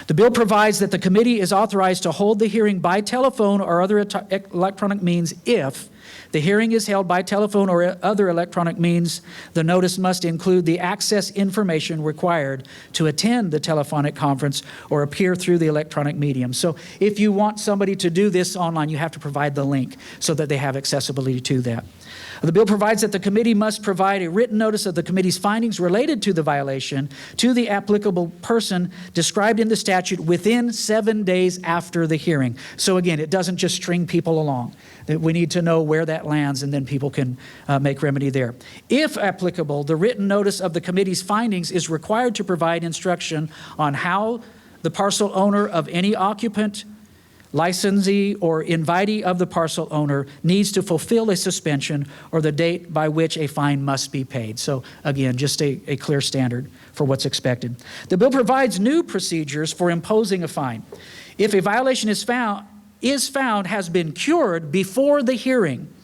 Speaker 2: The bill provides that the committee is authorized to hold the hearing by telephone or other electronic means if the hearing is held by telephone or other electronic means. The notice must include the access information required to attend the telephonic conference or appear through the electronic medium. So if you want somebody to do this online, you have to provide the link so that they have accessibility to that. The bill provides that the committee must provide a written notice of the committee's findings related to the violation to the applicable person described in the statute within 7 days after the hearing. So again, it doesn't just string people along. We need to know where that lands, and then people can make remedy there. If applicable, the written notice of the committee's findings is required to provide instruction on how the parcel owner of any occupant, licensee, or invitee of the parcel owner needs to fulfill a suspension or the date by which a fine must be paid. So again, just a clear standard for what's expected. The bill provides new procedures for imposing a fine. If a violation is found has been cured before the hearing,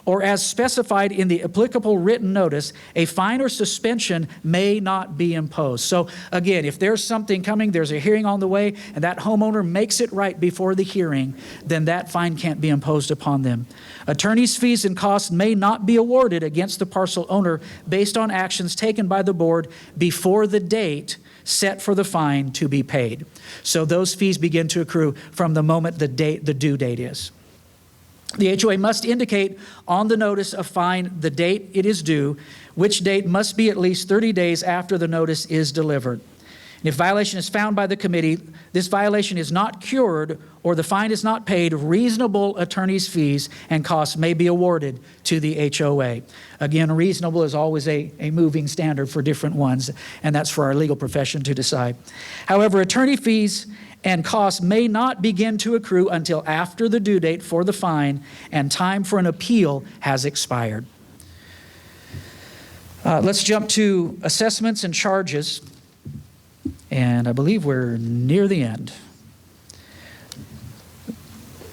Speaker 2: or as specified in the applicable written notice, a fine or suspension may not be imposed. So again, if there's something coming, there's a hearing on the way, and that homeowner makes it right before the hearing, then that fine can't be imposed upon them. Attorney's fees and costs may not be awarded against the parcel owner based on actions taken by the board before the date set for the fine to be paid. So those fees begin to accrue from the moment the due date is. The HOA must indicate on the notice of fine the date it is due, which date must be at least 30 days after the notice is delivered. And if violation is found by the committee, this violation is not cured or the fine is not paid, reasonable attorney's fees and costs may be awarded to the HOA. Again, reasonable is always a moving standard for different ones, and that's for our legal profession to decide. However, attorney fees and costs may not begin to accrue until after the due date for the fine and time for an appeal has expired. Let's jump to assessments and charges, and I believe we're near the end.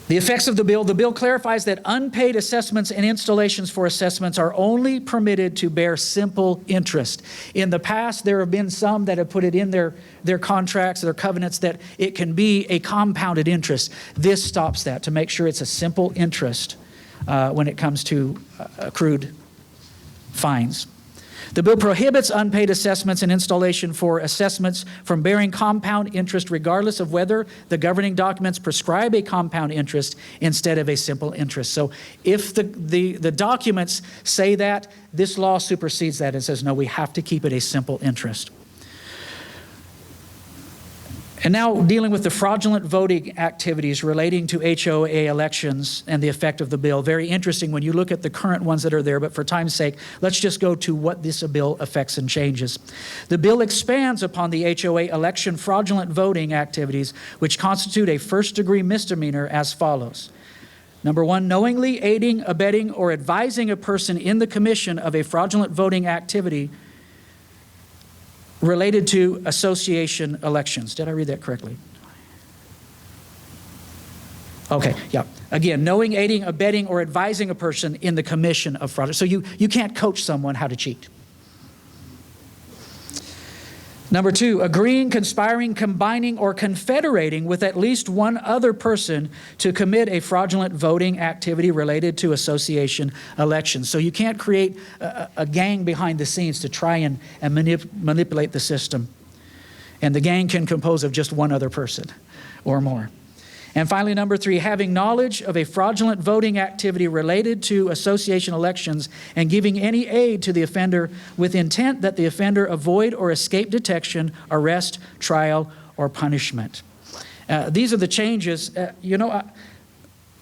Speaker 2: The effects of the bill clarifies that unpaid assessments and installations for assessments are only permitted to bear simple interest. In the past, there have been some that have put it in their contracts, their covenants, that it can be a compounded interest. This stops that to make sure it's a simple interest when it comes to accrued fines. The bill prohibits unpaid assessments and installation for assessments from bearing compound interest regardless of whether the governing documents prescribe a compound interest instead of a simple interest. So if the documents say that, this law supersedes that and says, no, we have to keep it a simple interest. And now dealing with the fraudulent voting activities relating to HOA elections and the effect of the bill. Very interesting when you look at the current ones that are there, but for time's sake, let's just go to what this bill affects and changes. The bill expands upon the HOA election fraudulent voting activities, which constitute a first-degree misdemeanor as follows. Number one, knowingly aiding, abetting, or advising a person in the commission of a fraudulent voting activity related to association elections. Did I read that correctly? Okay, yeah. Again, knowing, aiding, abetting, or advising a person in the commission of fraud. So you can't coach someone how to cheat. Number two, agreeing, conspiring, combining, or confederating with at least one other person to commit a fraudulent voting activity related to association elections. So you can't create a gang behind the scenes to try and manipulate the system. And the gang can compose of just one other person or more. And finally, number three, having knowledge of a fraudulent voting activity related to association elections and giving any aid to the offender with intent that the offender avoid or escape detection, arrest, trial, or punishment. These are the changes.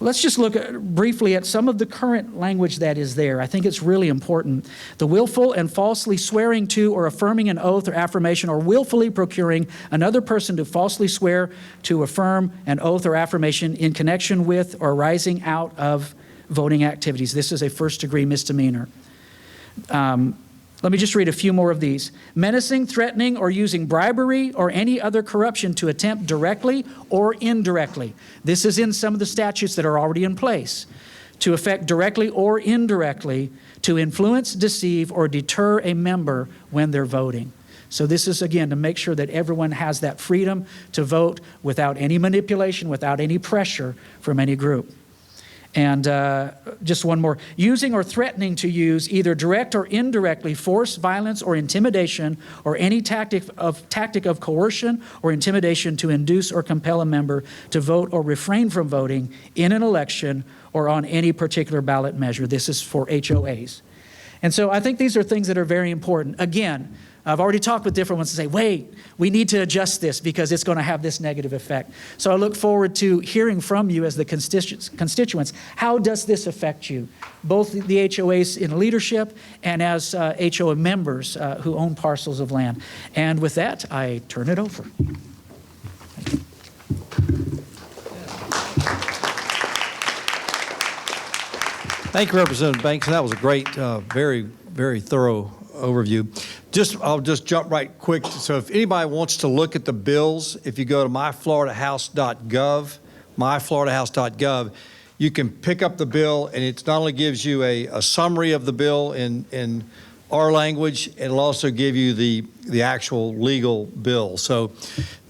Speaker 2: Let's just look briefly at some of the current language that is there. I think it's really important. The willful and falsely swearing to or affirming an oath or affirmation or willfully procuring another person to falsely swear to affirm an oath or affirmation in connection with or arising out of voting activities. This is a first-degree misdemeanor. Let me just read a few more of these. Menacing, threatening, or using bribery or any other corruption to attempt directly or indirectly. This is in some of the statutes that are already in place. To affect directly or indirectly to influence, deceive, or deter a member when they're voting. So this is, again, to make sure that everyone has that freedom to vote without any manipulation, without any pressure from any group. And just one more. Using or threatening to use either direct or indirectly force, violence, or intimidation, or any tactic of coercion or intimidation to induce or compel a member to vote or refrain from voting in an election or on any particular ballot measure. This is for HOAs. And so I think these are things that are very important. Again, I've already talked with different ones to say, wait, we need to adjust this because it's going to have this negative effect. So I look forward to hearing from you as the constituents. How does this affect you? Both the HOAs in leadership and as HOA members who own parcels of land. And with that, I turn it over.
Speaker 1: Thank you, Representative Bankson. That was a great, very, very thorough overview. I'll just jump right quick. So if anybody wants to look at the bills, if you go to myfloridahouse.gov, you can pick up the bill, and it not only gives you a summary of the bill in our language, it'll also give you the actual legal bill. So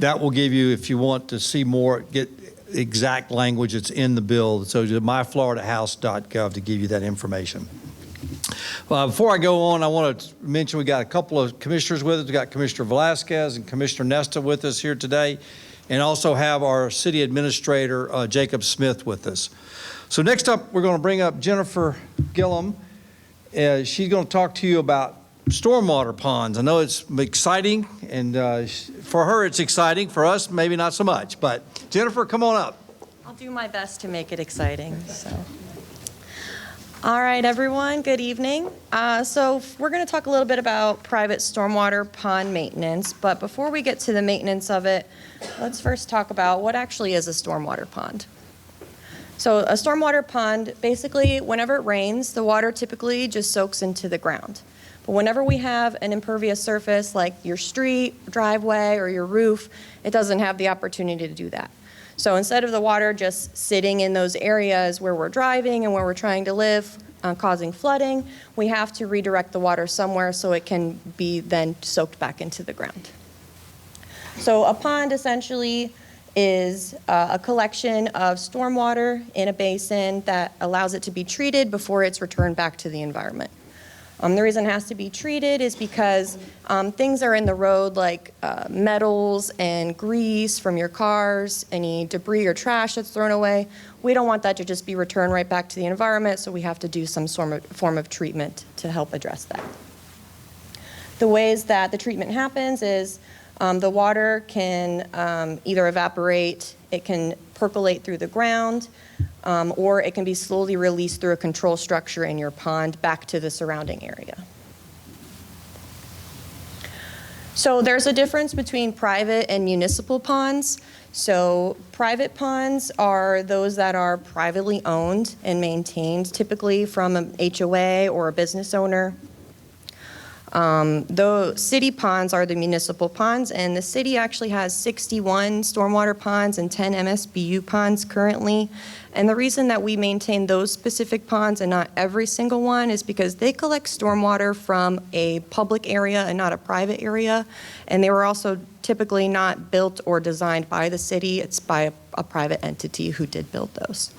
Speaker 1: that will give you, if you want to see more, get exact language that's in the bill. So to myfloridahouse.gov to give you that information. Before I go on, I want to mention we got a couple of commissioners with us. We got Commissioner Velasquez and Commissioner Nesta with us here today, and also have our city administrator, Jacob Smith, with us. So next up, we're going to bring up Jennifer Gillum. She's going to talk to you about stormwater ponds. I know it's exciting, and for her it's exciting. For us, maybe not so much. But Jennifer, come on up.
Speaker 3: I'll do my best to make it exciting. All right, everyone, good evening. So we're going to talk a little bit about private stormwater pond maintenance, but before we get to the maintenance of it, let's first talk about what actually is a stormwater pond. So a stormwater pond, basically, whenever it rains, the water typically just soaks into the ground. But whenever we have an impervious surface like your street, driveway, or your roof, it doesn't have the opportunity to do that. So instead of the water just sitting in those areas where we're driving and where we're trying to live, causing flooding, we have to redirect the water somewhere so it can be then soaked back into the ground. So a pond essentially is a collection of stormwater in a basin that allows it to be treated before it's returned back to the environment. The reason it has to be treated is because things are in the road like metals and grease from your cars, any debris or trash that's thrown away. We don't want that to just be returned right back to the environment, so we have to do some form of treatment to help address that. The ways that the treatment happens is the water can either evaporate, it can percolate through the ground, or it can be slowly released through a control structure in your pond back to the surrounding area. So there's a difference between private and municipal ponds. So private ponds are those that are privately owned and maintained, typically from an HOA or a business owner. The city ponds are the municipal ponds, and the city actually has 61 stormwater ponds and 10 MSBU ponds currently. And the reason that we maintain those specific ponds and not every single one is because they collect stormwater from a public area and not a private area. And they were also typically not built or designed by the city. It's by a private entity who did build those.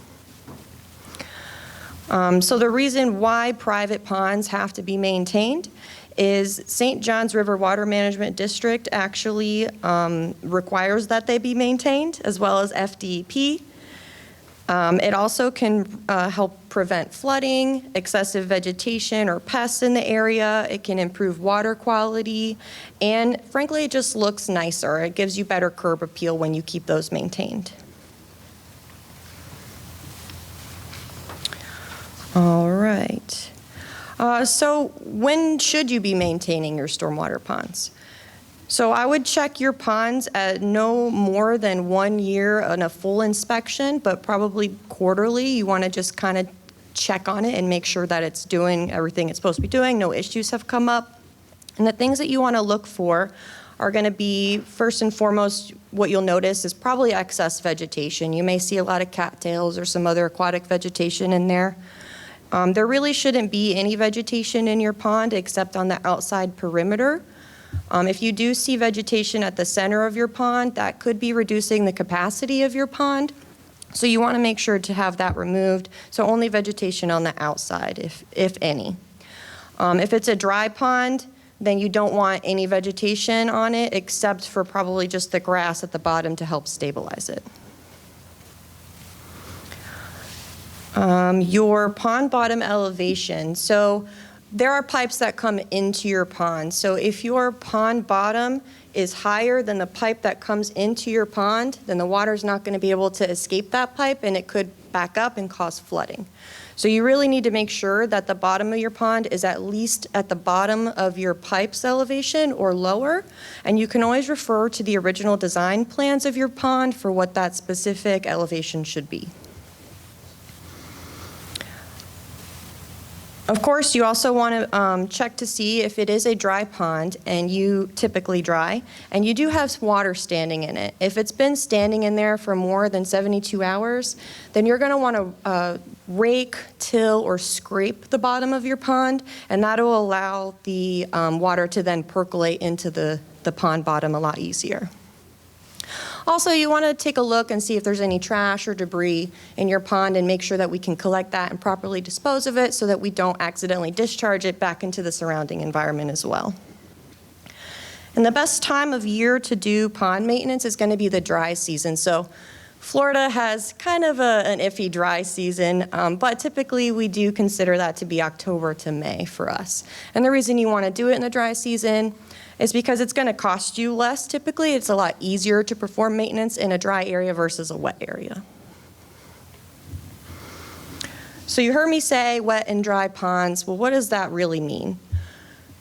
Speaker 3: So the reason why private ponds have to be maintained is St. Johns River Water Management District actually requires that they be maintained, as well as FDEP. It also can help prevent flooding, excessive vegetation, or pests in the area. It can improve water quality, and frankly, it just looks nicer. It gives you better curb appeal when you keep those maintained. All right. So when should you be maintaining your stormwater ponds? So I would check your ponds at no more than 1 year on a full inspection, but probably quarterly. You want to just kind of check on it and make sure that it's doing everything it's supposed to be doing, no issues have come up. And the things that you want to look for are going to be, first and foremost, what you'll notice is probably excess vegetation. You may see a lot of cattails or some other aquatic vegetation in there. There really shouldn't be any vegetation in your pond except on the outside perimeter. If you do see vegetation at the center of your pond, that could be reducing the capacity of your pond. So you want to make sure to have that removed. So only vegetation on the outside, if any. If it's a dry pond, then you don't want any vegetation on it except for probably just the grass at the bottom to help stabilize it. Your pond bottom elevation. So there are pipes that come into your pond. So if your pond bottom is higher than the pipe that comes into your pond, then the water's not going to be able to escape that pipe and it could back up and cause flooding. So you really need to make sure that the bottom of your pond is at least at the bottom of your pipe's elevation or lower. And you can always refer to the original design plans of your pond for what that specific elevation should be. Of course, you also want to check to see if it is a dry pond, and you typically dry, and you do have water standing in it. If it's been standing in there for more than 72 hours, then you're going to want to rake, till, or scrape the bottom of your pond, and that will allow the water to then percolate into the pond bottom a lot easier. Also, you want to take a look and see if there's any trash or debris in your pond and make sure that we can collect that and properly dispose of it so that we don't accidentally discharge it back into the surrounding environment as well. And the best time of year to do pond maintenance is going to be the dry season. So Florida has kind of an iffy dry season, but typically we do consider that to be October to May for us. And the reason you want to do it in the dry season is because it's going to cost you less. Typically, it's a lot easier to perform maintenance in a dry area versus a wet area. So you heard me say wet and dry ponds. Well, what does that really mean?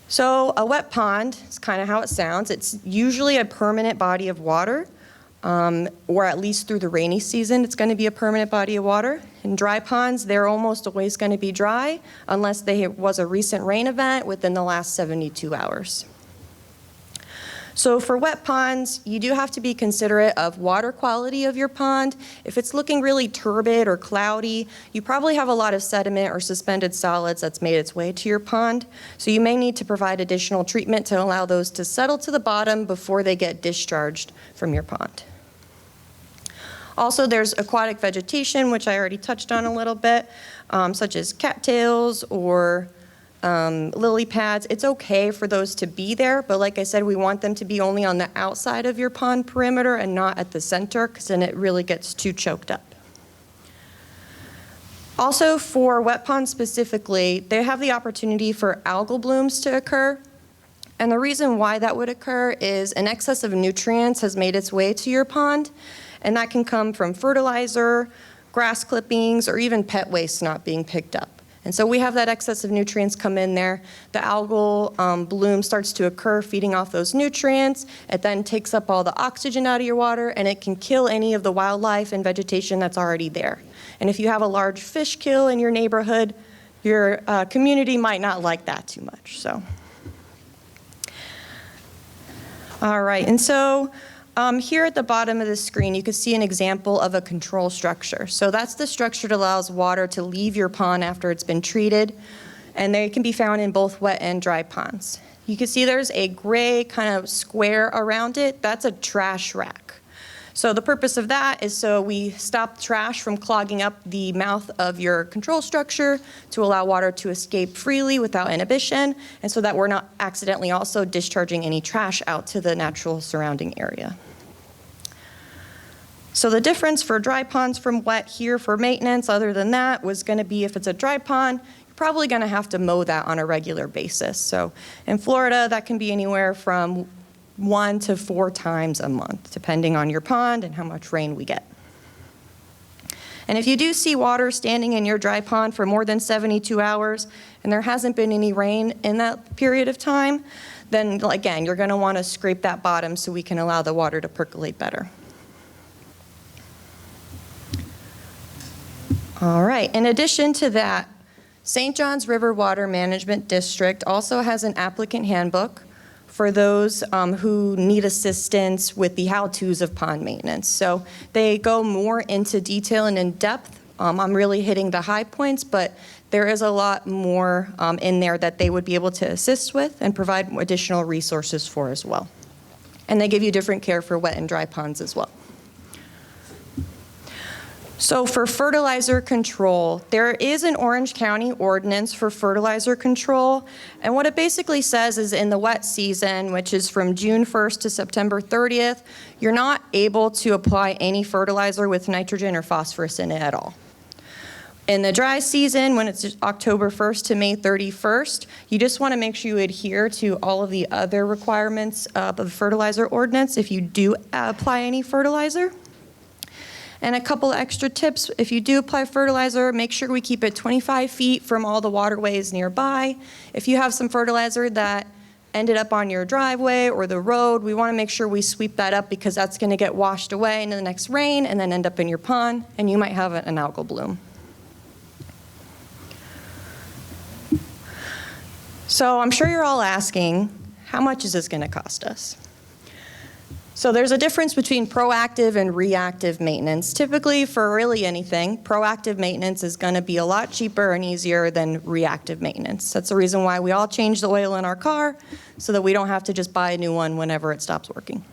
Speaker 3: So a wet pond is kind of how it sounds. It's usually a permanent body of water, or at least through the rainy season, it's going to be a permanent body of water. In dry ponds, they're almost always going to be dry unless there was a recent rain event within the last 72 hours. So for wet ponds, you do have to be considerate of water quality of your pond. If it's looking really turbid or cloudy, you probably have a lot of sediment or suspended solids that's made its way to your pond. So you may need to provide additional treatment to allow those to settle to the bottom before they get discharged from your pond. Also, there's aquatic vegetation, which I already touched on a little bit, such as cattails or lily pads. It's okay for those to be there, but like I said, we want them to be only on the outside of your pond perimeter and not at the center, because then it really gets too choked up. Also, for wet ponds specifically, they have the opportunity for algal blooms to occur. And the reason why that would occur is an excess of nutrients has made its way to your pond, and that can come from fertilizer, grass clippings, or even pet waste not being picked up. And so we have that excess of nutrients come in there. The algal bloom starts to occur, feeding off those nutrients. It then takes up all the oxygen out of your water, and it can kill any of the wildlife and vegetation that's already there. And if you have a large fish kill in your neighborhood, your community might not like that too much. So, all right, and so here at the bottom of the screen, you can see an example of a control structure. So that's the structure that allows water to leave your pond after it's been treated, and they can be found in both wet and dry ponds. You can see there's a gray kind of square around it. That's a trash rack. So the purpose of that is so we stop trash from clogging up the mouth of your control structure to allow water to escape freely without inhibition, and so that we're not accidentally also discharging any trash out to the natural surrounding area. So the difference for dry ponds from wet here for maintenance, other than that, was going to be if it's a dry pond, you're probably going to have to mow that on a regular basis. So in Florida, that can be anywhere from 1 to 4 times a month, depending on your pond and how much rain we get. And if you do see water standing in your dry pond for more than 72 hours and there hasn't been any rain in that period of time, then again, you're going to want to scrape that bottom so we can allow the water to percolate better. All right, in addition to that, St. Johns River Water Management District also has an applicant handbook for those who need assistance with the how-tos of pond maintenance. So they go more into detail and in depth. I'm really hitting the high points, but there is a lot more in there that they would be able to assist with and provide additional resources for as well. And they give you different care for wet and dry ponds as well. So for fertilizer control, there is an Orange County ordinance for fertilizer control. And what it basically says is in the wet season, which is from June 1st to September 30th, you're not able to apply any fertilizer with nitrogen or phosphorus in it at all. In the dry season, when it's October 1st to May 31st, you just want to make sure you adhere to all of the other requirements of the fertilizer ordinance if you do apply any fertilizer. And a couple extra tips, if you do apply fertilizer, make sure we keep it 25 feet from all the waterways nearby. If you have some fertilizer that ended up on your driveway or the road, we want to make sure we sweep that up because that's going to get washed away into the next rain and then end up in your pond, and you might have an algal bloom. So I'm sure you're all asking, how much is this going to cost us? So there's a difference between proactive and reactive maintenance. Typically, for really anything, proactive maintenance is going to be a lot cheaper and easier than reactive maintenance. That's the reason why we all change the oil in our car, so that we don't have to just buy a new one whenever it stops working.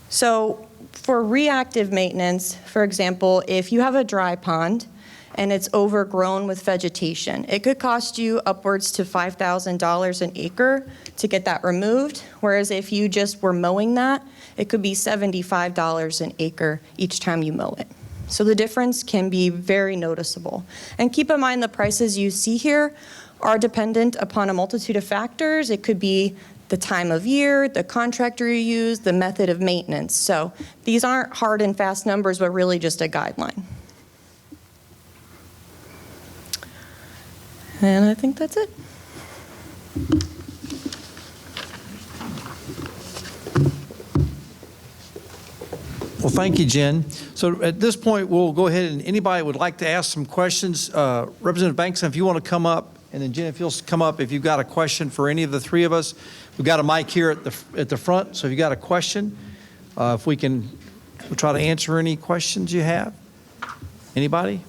Speaker 3: So for reactive maintenance, for example, if you have a dry pond and it's overgrown with vegetation, it could cost you upwards to $5,000 an acre to get that removed, whereas if you just were mowing that, it could be $75 an acre each time you mow it. So the difference can be very noticeable. And keep in mind the prices you see here are dependent upon a multitude of factors. It could be the time of year, the contractor you use, the method of maintenance. So these aren't hard and fast numbers, but really just a guideline. And I think that's it.
Speaker 1: Well, thank you, Jen. So at this point, we'll go ahead and anybody would like to ask some questions. Representative Bankson, if you want to come up, and then Jen, if you'll come up, if you've got a question for any of the three of us. We've got a mic here at the front, so if you've got a question, if we'll try to answer any questions you have. Anybody?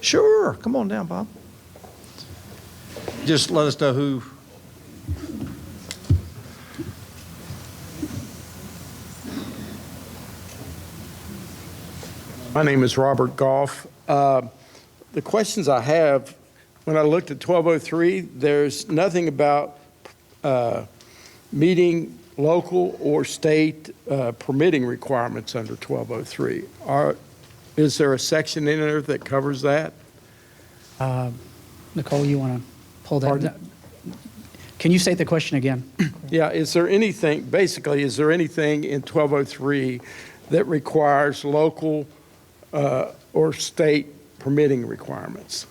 Speaker 1: Sure, come on down, Bob. Just let us know who.
Speaker 4: My name is Robert Goff. The questions I have, when I looked at 1203, there's nothing about meeting local or state permitting requirements under 1203. Is there a section in there that covers that?
Speaker 2: Nicole, you want to pull that?
Speaker 4: Pardon?
Speaker 2: Can you state the question again?
Speaker 4: Yeah, is there anything in 1203 that requires local or state permitting requirements?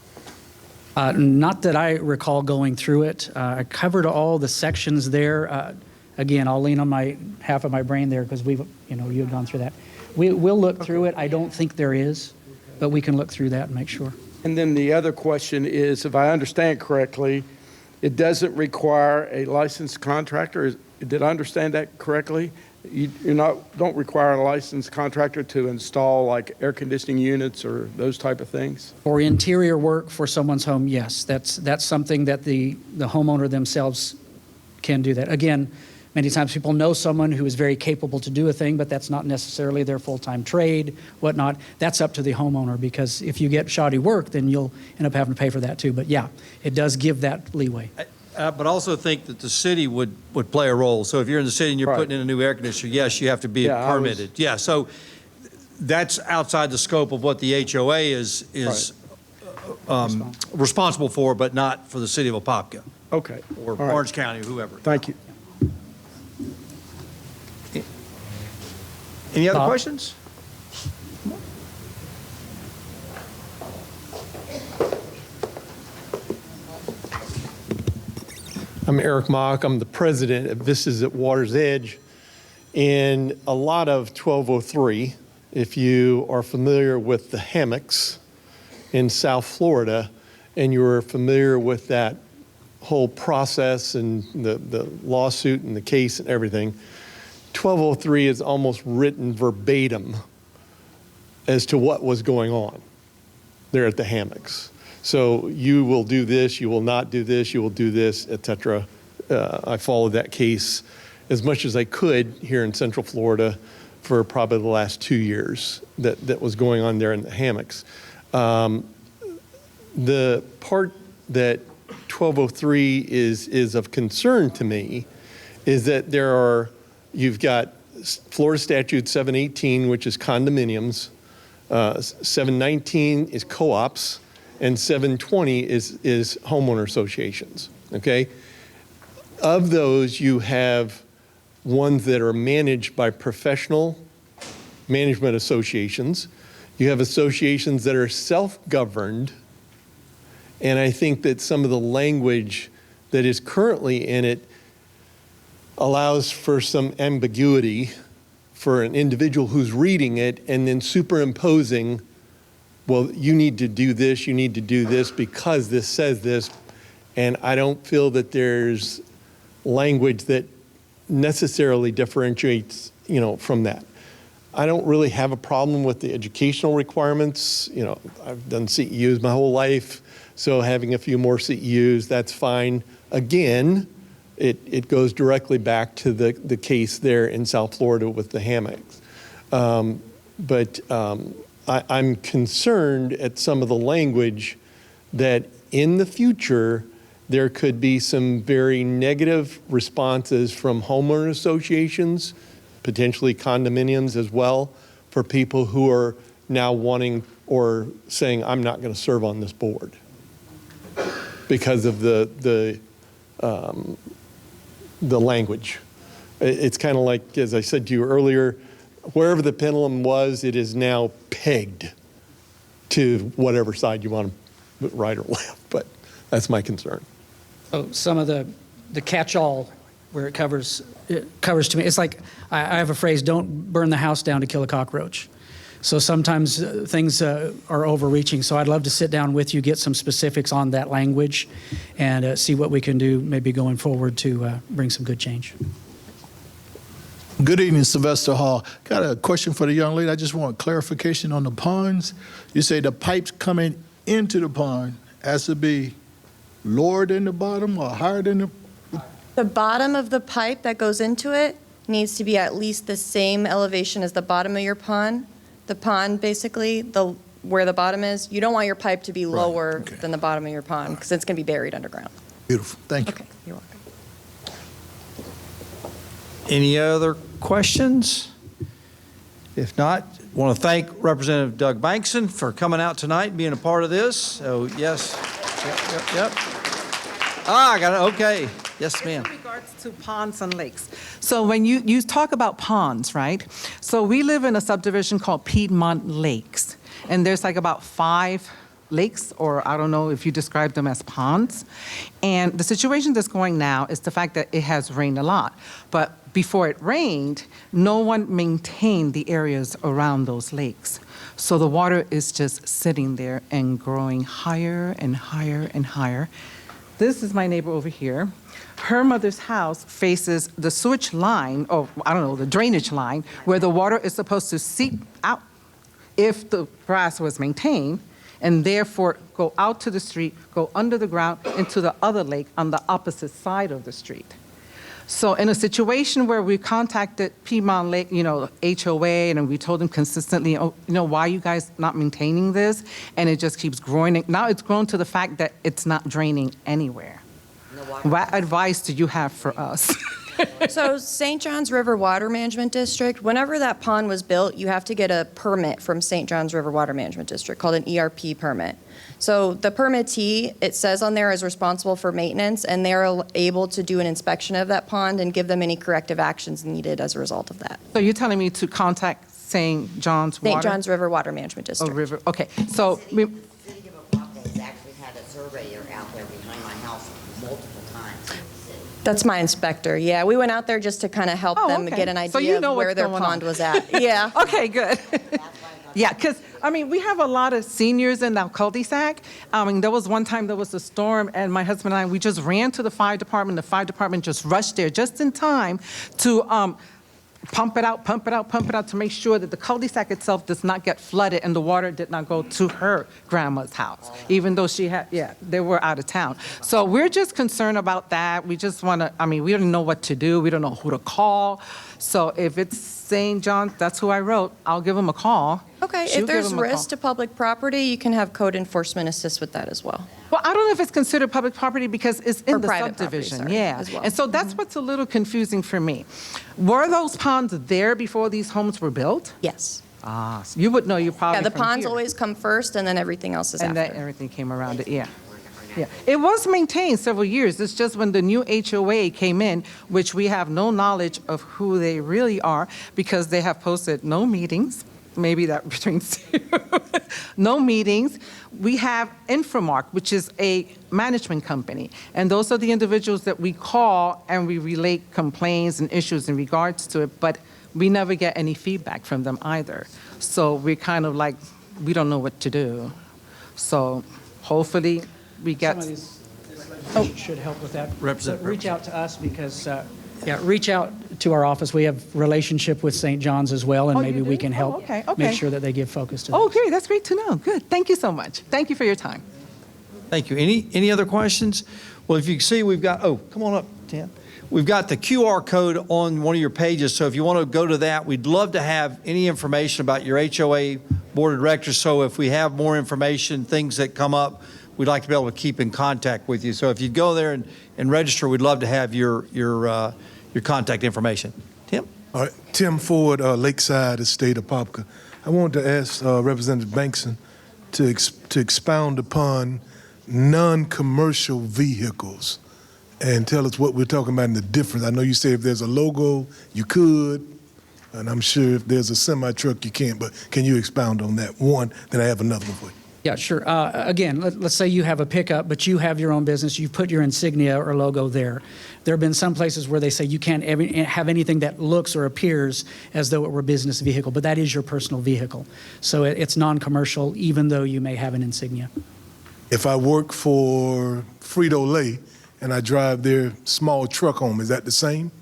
Speaker 2: Not that I recall going through it. I covered all the sections there. Again, I'll lean on half of my brain there because you've gone through that. We'll look through it. I don't think there is, but we can look through that and make sure.
Speaker 4: And then the other question is, if I understand correctly, it doesn't require a licensed contractor. Did I understand that correctly? You don't require a licensed contractor to install like air conditioning units or those type of things?
Speaker 2: For interior work for someone's home, yes. That's something that the homeowner themselves can do that. Again, many times people know someone who is very capable to do a thing, but that's not necessarily their full-time trade, whatnot. That's up to the homeowner, because if you get shoddy work, then you'll end up having to pay for that too. But yeah, it does give that leeway.
Speaker 1: But also think that the city would play a role. So if you're in the city and you're
Speaker 4: Right.
Speaker 1: putting in a new air conditioner, yes, you have to be
Speaker 4: Yeah,
Speaker 1: permitted. Yeah, so that's outside the scope of what the HOA is responsible for, but not for the city of Apopka
Speaker 4: Okay.
Speaker 1: or
Speaker 4: All right.
Speaker 1: Orange County or whoever.
Speaker 4: Thank you.
Speaker 1: Any other
Speaker 2: Bob?
Speaker 1: questions?
Speaker 5: I'm Eric Mock. I'm the president of Vistas at Water's Edge. And a lot of 1203, if you are familiar with the hammocks in South Florida, and you're familiar with that whole process and the lawsuit and the case and everything, 1203 is almost written verbatim as to what was going on there at the hammocks. So you will do this, you will not do this, you will do this, et cetera. I followed that case as much as I could here in Central Florida for probably the last 2 years that was going on there in the hammocks. The part that 1203 is of concern to me is that you've got Florida Statute 718, which is condominiums, 719 is co-ops, and 720 is homeowner associations, okay? Of those, you have ones that are managed by professional management associations. You have associations that are self-governed, and I think that some of the language that is currently in it allows for some ambiguity for an individual who's reading it and then superimposing, well, you need to do this, you need to do this because this says this, and I don't feel that there's language that necessarily differentiates, from that. I don't really have a problem with the educational requirements. I've done CEUs my whole life, so having a few more CEUs, that's fine. Again, it goes directly back to the case there in South Florida with the hammocks. But I'm concerned at some of the language that in the future, there could be some very negative responses from homeowner associations, potentially condominiums as well, for people who are now wanting or saying, I'm not going to serve on this board because of the language. It's kind of like, as I said to you earlier, wherever the pendulum was, it is now pegged to whatever side you want to right or left, but that's my concern.
Speaker 2: So some of the catch-all where it covers to me, it's like, I have a phrase, don't burn the house down to kill a cockroach. So sometimes things are overreaching. So I'd love to sit down with you, get some specifics on that language, and see what we can do maybe going forward to bring some good change.
Speaker 6: Good evening, Sylvester Hall. Got a question for the young lady. I just want clarification on the ponds. You say the pipes coming into the pond has to be lower than the bottom or higher than the...
Speaker 3: The bottom of the pipe that goes into it needs to be at least the same elevation as the bottom of your pond. The pond, basically, where the bottom is, you don't want your pipe to be lower
Speaker 6: okay.
Speaker 3: than the bottom of your pond because it's going to be buried underground.
Speaker 6: Beautiful. Thank you.
Speaker 3: Okay, you're welcome.
Speaker 1: Any other questions? If not, I want to thank Representative Doug Bankson for coming out tonight and being a part of this. So, yes. Yep. I got it. Okay. Yes, ma'am.
Speaker 7: In regards to ponds and lakes. So when you talk about ponds, right? So we live in a subdivision called Piedmont Lakes. And there's like about 5 lakes, or I don't know if you describe them as ponds. And the situation that's going now is the fact that it has rained a lot. But before it rained, no one maintained the areas around those lakes. So the water is just sitting there and growing higher and higher and higher. This is my neighbor over here. Her mother's house faces the sewage line, or I don't know, the drainage line, where the water is supposed to seep out if the grass was maintained, and therefore go out to the street, go under the ground into the other lake on the opposite side of the street. So in a situation where we contacted Piedmont Lake, HOA, and we told them consistently, why are you guys not maintaining this? And it just keeps growing. Now it's grown to the fact that it's not draining anywhere. What advice do you have for us?
Speaker 3: So St. Johns River Water Management District, whenever that pond was built, you have to get a permit from St. Johns River Water Management District called an ERP permit. So the permittee, it says on there, is responsible for maintenance, and they're able to do an inspection of that pond and give them any corrective actions needed as a result of that.
Speaker 7: So you're telling me to contact St. John's Water?
Speaker 3: St. Johns River Water Management
Speaker 7: Oh,
Speaker 3: District.
Speaker 7: River, okay. So,
Speaker 8: The city of Apopka has actually had a surveyor out there behind my house multiple times.
Speaker 3: That's my inspector, yeah. We went out there just to kind of help
Speaker 7: Oh,
Speaker 3: them
Speaker 7: okay.
Speaker 3: get an
Speaker 7: So
Speaker 3: idea
Speaker 7: you know
Speaker 3: of where
Speaker 7: what's
Speaker 3: their
Speaker 7: going
Speaker 3: pond
Speaker 7: on.
Speaker 3: was at. Yeah.
Speaker 7: okay, good. Yeah, because, we have a lot of seniors in our cul-de-sac. There was one time there was a storm, and my husband and I, we just ran to the fire department. The fire department just rushed there just in time to pump it out to make sure that the cul-de-sac itself does not get flooded and the water did not go to her grandma's house, even though they were out of town. So we're just concerned about that. We just want to, we don't know what to do. We don't know who to call. So if it's St. John's, that's who I wrote, I'll give them a call.
Speaker 3: Okay,
Speaker 7: She'll
Speaker 3: if there's
Speaker 7: give 'em a
Speaker 3: risk
Speaker 7: call.
Speaker 3: to public property, you can have code enforcement assist with that as well.
Speaker 7: Well, I don't know if it's considered public property because it's in
Speaker 3: Or
Speaker 7: the
Speaker 3: private property,
Speaker 7: subdivision,
Speaker 3: sorry,
Speaker 7: yeah.
Speaker 3: as well.
Speaker 7: And so that's what's a little confusing for me. Were those ponds there before these homes were built?
Speaker 3: Yes.
Speaker 7: Ah, so you would know, you probably
Speaker 3: Yeah, the
Speaker 7: from
Speaker 3: ponds
Speaker 7: here.
Speaker 3: always come first, and then everything else is
Speaker 7: And
Speaker 3: after.
Speaker 7: that everything came around it, yeah. Yeah, it was maintained several years. It's just when the new HOA came in, which we have no knowledge of who they really are because they have posted no meetings. Maybe that pertains to you. No meetings. We have Infomark, which is a management company. And those are the individuals that we call and we relate complaints and issues in regards to it, but we never get any feedback from them either. So we're kind of like, we don't know what to do. So hopefully we get.
Speaker 2: Some of these legislation should help with that.
Speaker 1: Represent-
Speaker 2: So reach out to us because, reach out to our office. We have relationship with St. John's as well, and
Speaker 7: Oh,
Speaker 2: maybe
Speaker 7: you
Speaker 2: we
Speaker 7: do?
Speaker 2: can
Speaker 7: Oh,
Speaker 2: help
Speaker 7: okay.
Speaker 2: make sure that they give focus to
Speaker 7: Oh,
Speaker 2: this.
Speaker 7: great. That's great to know. Good. Thank you so much. Thank you for your time.
Speaker 1: Thank you. Any other questions? Well, if you can see, we've got, come on up, Tim. We've got the QR code on one of your pages, so if you want to go to that, we'd love to have any information about your HOA Board of Directors, so if we have more information, things that come up, we'd like to be able to keep in contact with you. So if you'd go there and register, we'd love to have your contact information. Tim?
Speaker 9: All right, Tim Ford, Lakeside Estate, Apopka. I wanted to ask Representative Bankson to expound upon non-commercial vehicles and tell us what we're talking about and the difference. I know you say if there's a logo, you could, and I'm sure if there's a semi-truck, you can't, but can you expound on that? One, then I have another one for you.
Speaker 2: Yeah, sure. Again, let's say you have a pickup, but you have your own business. You've put your insignia or logo there. There have been some places where they say you can't have anything that looks or appears as though it were a business vehicle, but that is your personal vehicle. So it's non-commercial, even though you may have an insignia.
Speaker 9: If I work for Frito-Lay and I drive their small truck home, is that the same?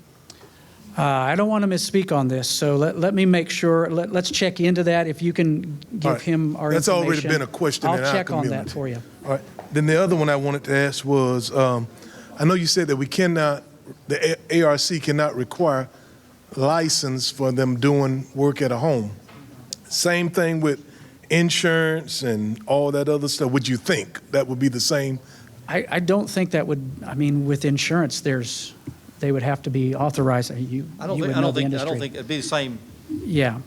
Speaker 2: I don't want to misspeak on this, so let me make sure. Let's check into that. If you can give
Speaker 9: All right.
Speaker 2: him our
Speaker 9: That's
Speaker 2: information.
Speaker 9: already been a question in
Speaker 2: I'll
Speaker 9: our
Speaker 2: check on
Speaker 9: community.
Speaker 2: that for you.
Speaker 9: All right. Then the other one I wanted to ask was, I know you said that the ARC cannot require license for them doing work at a home. Same thing with insurance and all that other stuff. Would you think that would be the same?
Speaker 2: I don't think that would, I mean, with insurance, they would have to be authorized. You would know the industry.
Speaker 1: I don't think it'd be the same.
Speaker 2: Yeah.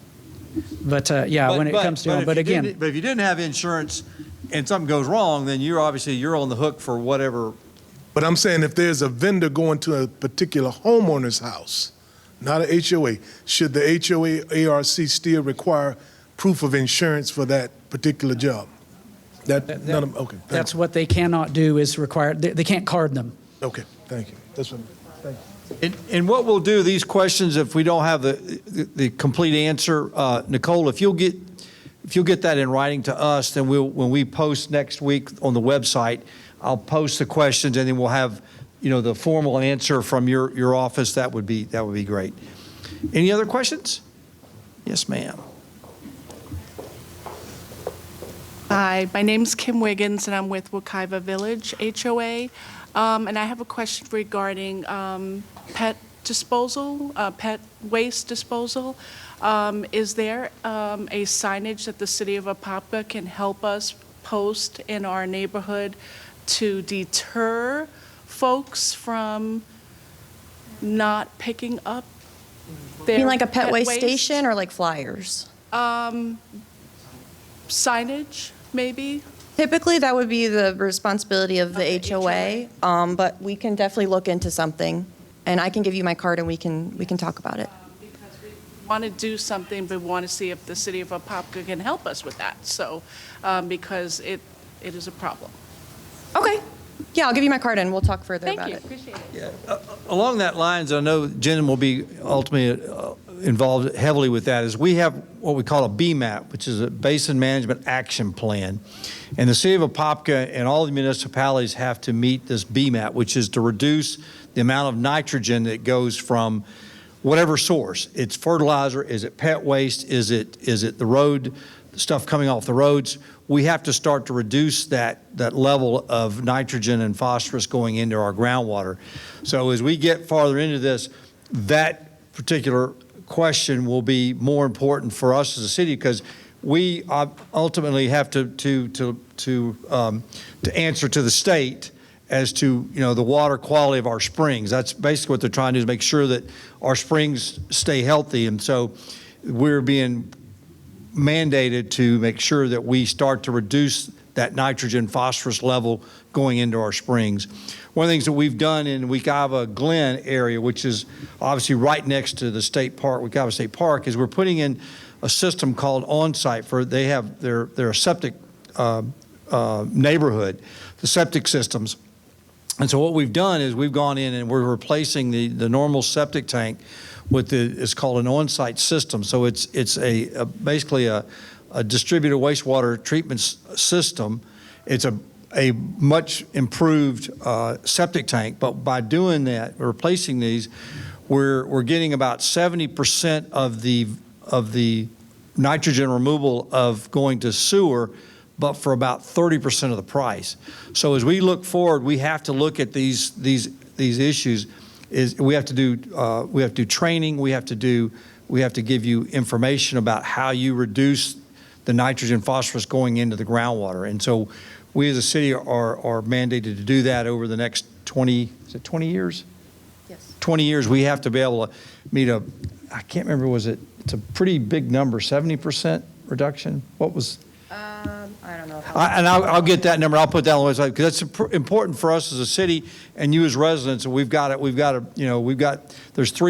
Speaker 2: But, yeah, when it comes to, but again,
Speaker 1: But if you didn't have insurance and something goes wrong, then you're on the hook for whatever.
Speaker 9: But I'm saying if there's a vendor going to a particular homeowner's house, not a HOA, should the HOA ARC still require proof of insurance for that particular job? Okay.
Speaker 2: that's what they cannot do is require, they can't card them.
Speaker 9: Okay, thank you. That's what. Thank you.
Speaker 1: And what we'll do, these questions, if we don't have the complete answer, Nicole, if you'll get that in writing to us, then when we post next week on the website, I'll post the questions and then we'll have, the formal answer from your office. That would be great. Any other questions? Yes, ma'am.
Speaker 10: Hi, my name's Kim Wiggins, and I'm with Wekiva Village HOA. And I have a question regarding pet disposal, pet waste disposal. Is there a signage that the city of Apopka can help us post in our neighborhood to deter folks from not picking up their
Speaker 3: You mean like a pet waste
Speaker 10: waste?
Speaker 3: station or like flyers?
Speaker 10: Signage, maybe?
Speaker 3: Typically, that would be the responsibility of the HOA, but we can definitely look into something, and I can give you my card and we can talk about it.
Speaker 10: Because we want to do something, but want to see if the city of Apopka can help us with that. So, because it is a problem.
Speaker 3: Okay. Yeah, I'll give you my card and we'll talk further
Speaker 10: Thank
Speaker 3: about
Speaker 10: you,
Speaker 3: it.
Speaker 10: appreciate it.
Speaker 1: Yeah. Along that lines, I know Jen will be ultimately involved heavily with that, is we have what we call a BMAP, which is a Basin Management Action Plan. And the city of Apopka and all the municipalities have to meet this BMAP, which is to reduce the amount of nitrogen that goes from whatever source. It's fertilizer, is it pet waste, is it the road, stuff coming off the roads? We have to start to reduce that level of nitrogen and phosphorus going into our groundwater. So as we get farther into this, that particular question will be more important for us as a city, because we ultimately have to answer to the state as to the water quality of our springs. That's basically what they're trying to do, is make sure that our springs stay healthy. And so we're being mandated to make sure that we start to reduce that nitrogen phosphorus level going into our springs. One of the things that we've done in Wekiva Glen area, which is obviously right next to the state park, Wekiva State Park, is we're putting in a system called On-Site. They have their septic neighborhood, the septic systems. And so what we've done is we've gone in and we're replacing the normal septic tank with it's called an on-site system. So it's basically a distributed wastewater treatment system. It's a much improved septic tank, but by doing that, replacing these, we're getting about 70% of the nitrogen removal of going to sewer, but for about 30% of the price. So as we look forward, we have to look at these issues. We have to do training. We have to give you information about how you reduce the nitrogen phosphorus going into the groundwater. And so we as a city are mandated to do that over the next 20 years?
Speaker 3: Yes.
Speaker 1: 20 years, we have to be able to meet I can't remember, it's a pretty big number, 70% reduction? What was?
Speaker 3: I don't know.
Speaker 1: I'll get that number. I'll put that on the website, because that's important for us as a city and you as residents. And there's 3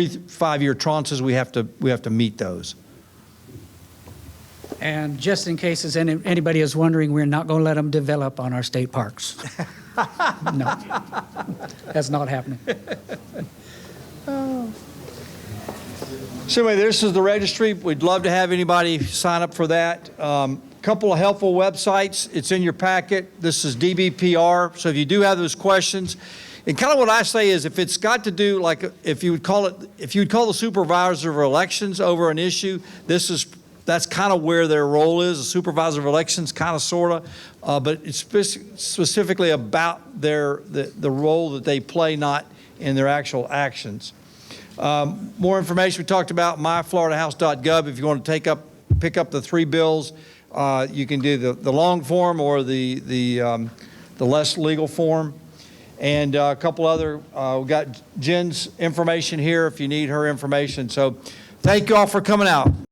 Speaker 1: 5-year tranches. We have to meet those.
Speaker 2: And just in case anybody is wondering, we're not going to let them develop on our state parks. No, that's not happening.
Speaker 1: So anyway, this is the registry. We'd love to have anybody sign up for that. Couple of helpful websites. It's in your packet. This is DBPR. So if you do have those questions, and kind of what I say is, if it's got to do, like, if you would call the supervisor of elections over an issue, that's kind of where their role is. The supervisor of elections, kind of, sort of, but it's specifically about the role that they play, not in their actual actions. More information we talked about, myfloridahouse.gov. If you want to pick up the 3 bills, you can do the long form or the less legal form. And a couple other, we've got Jen's information here if you need her information. So thank you all for coming out.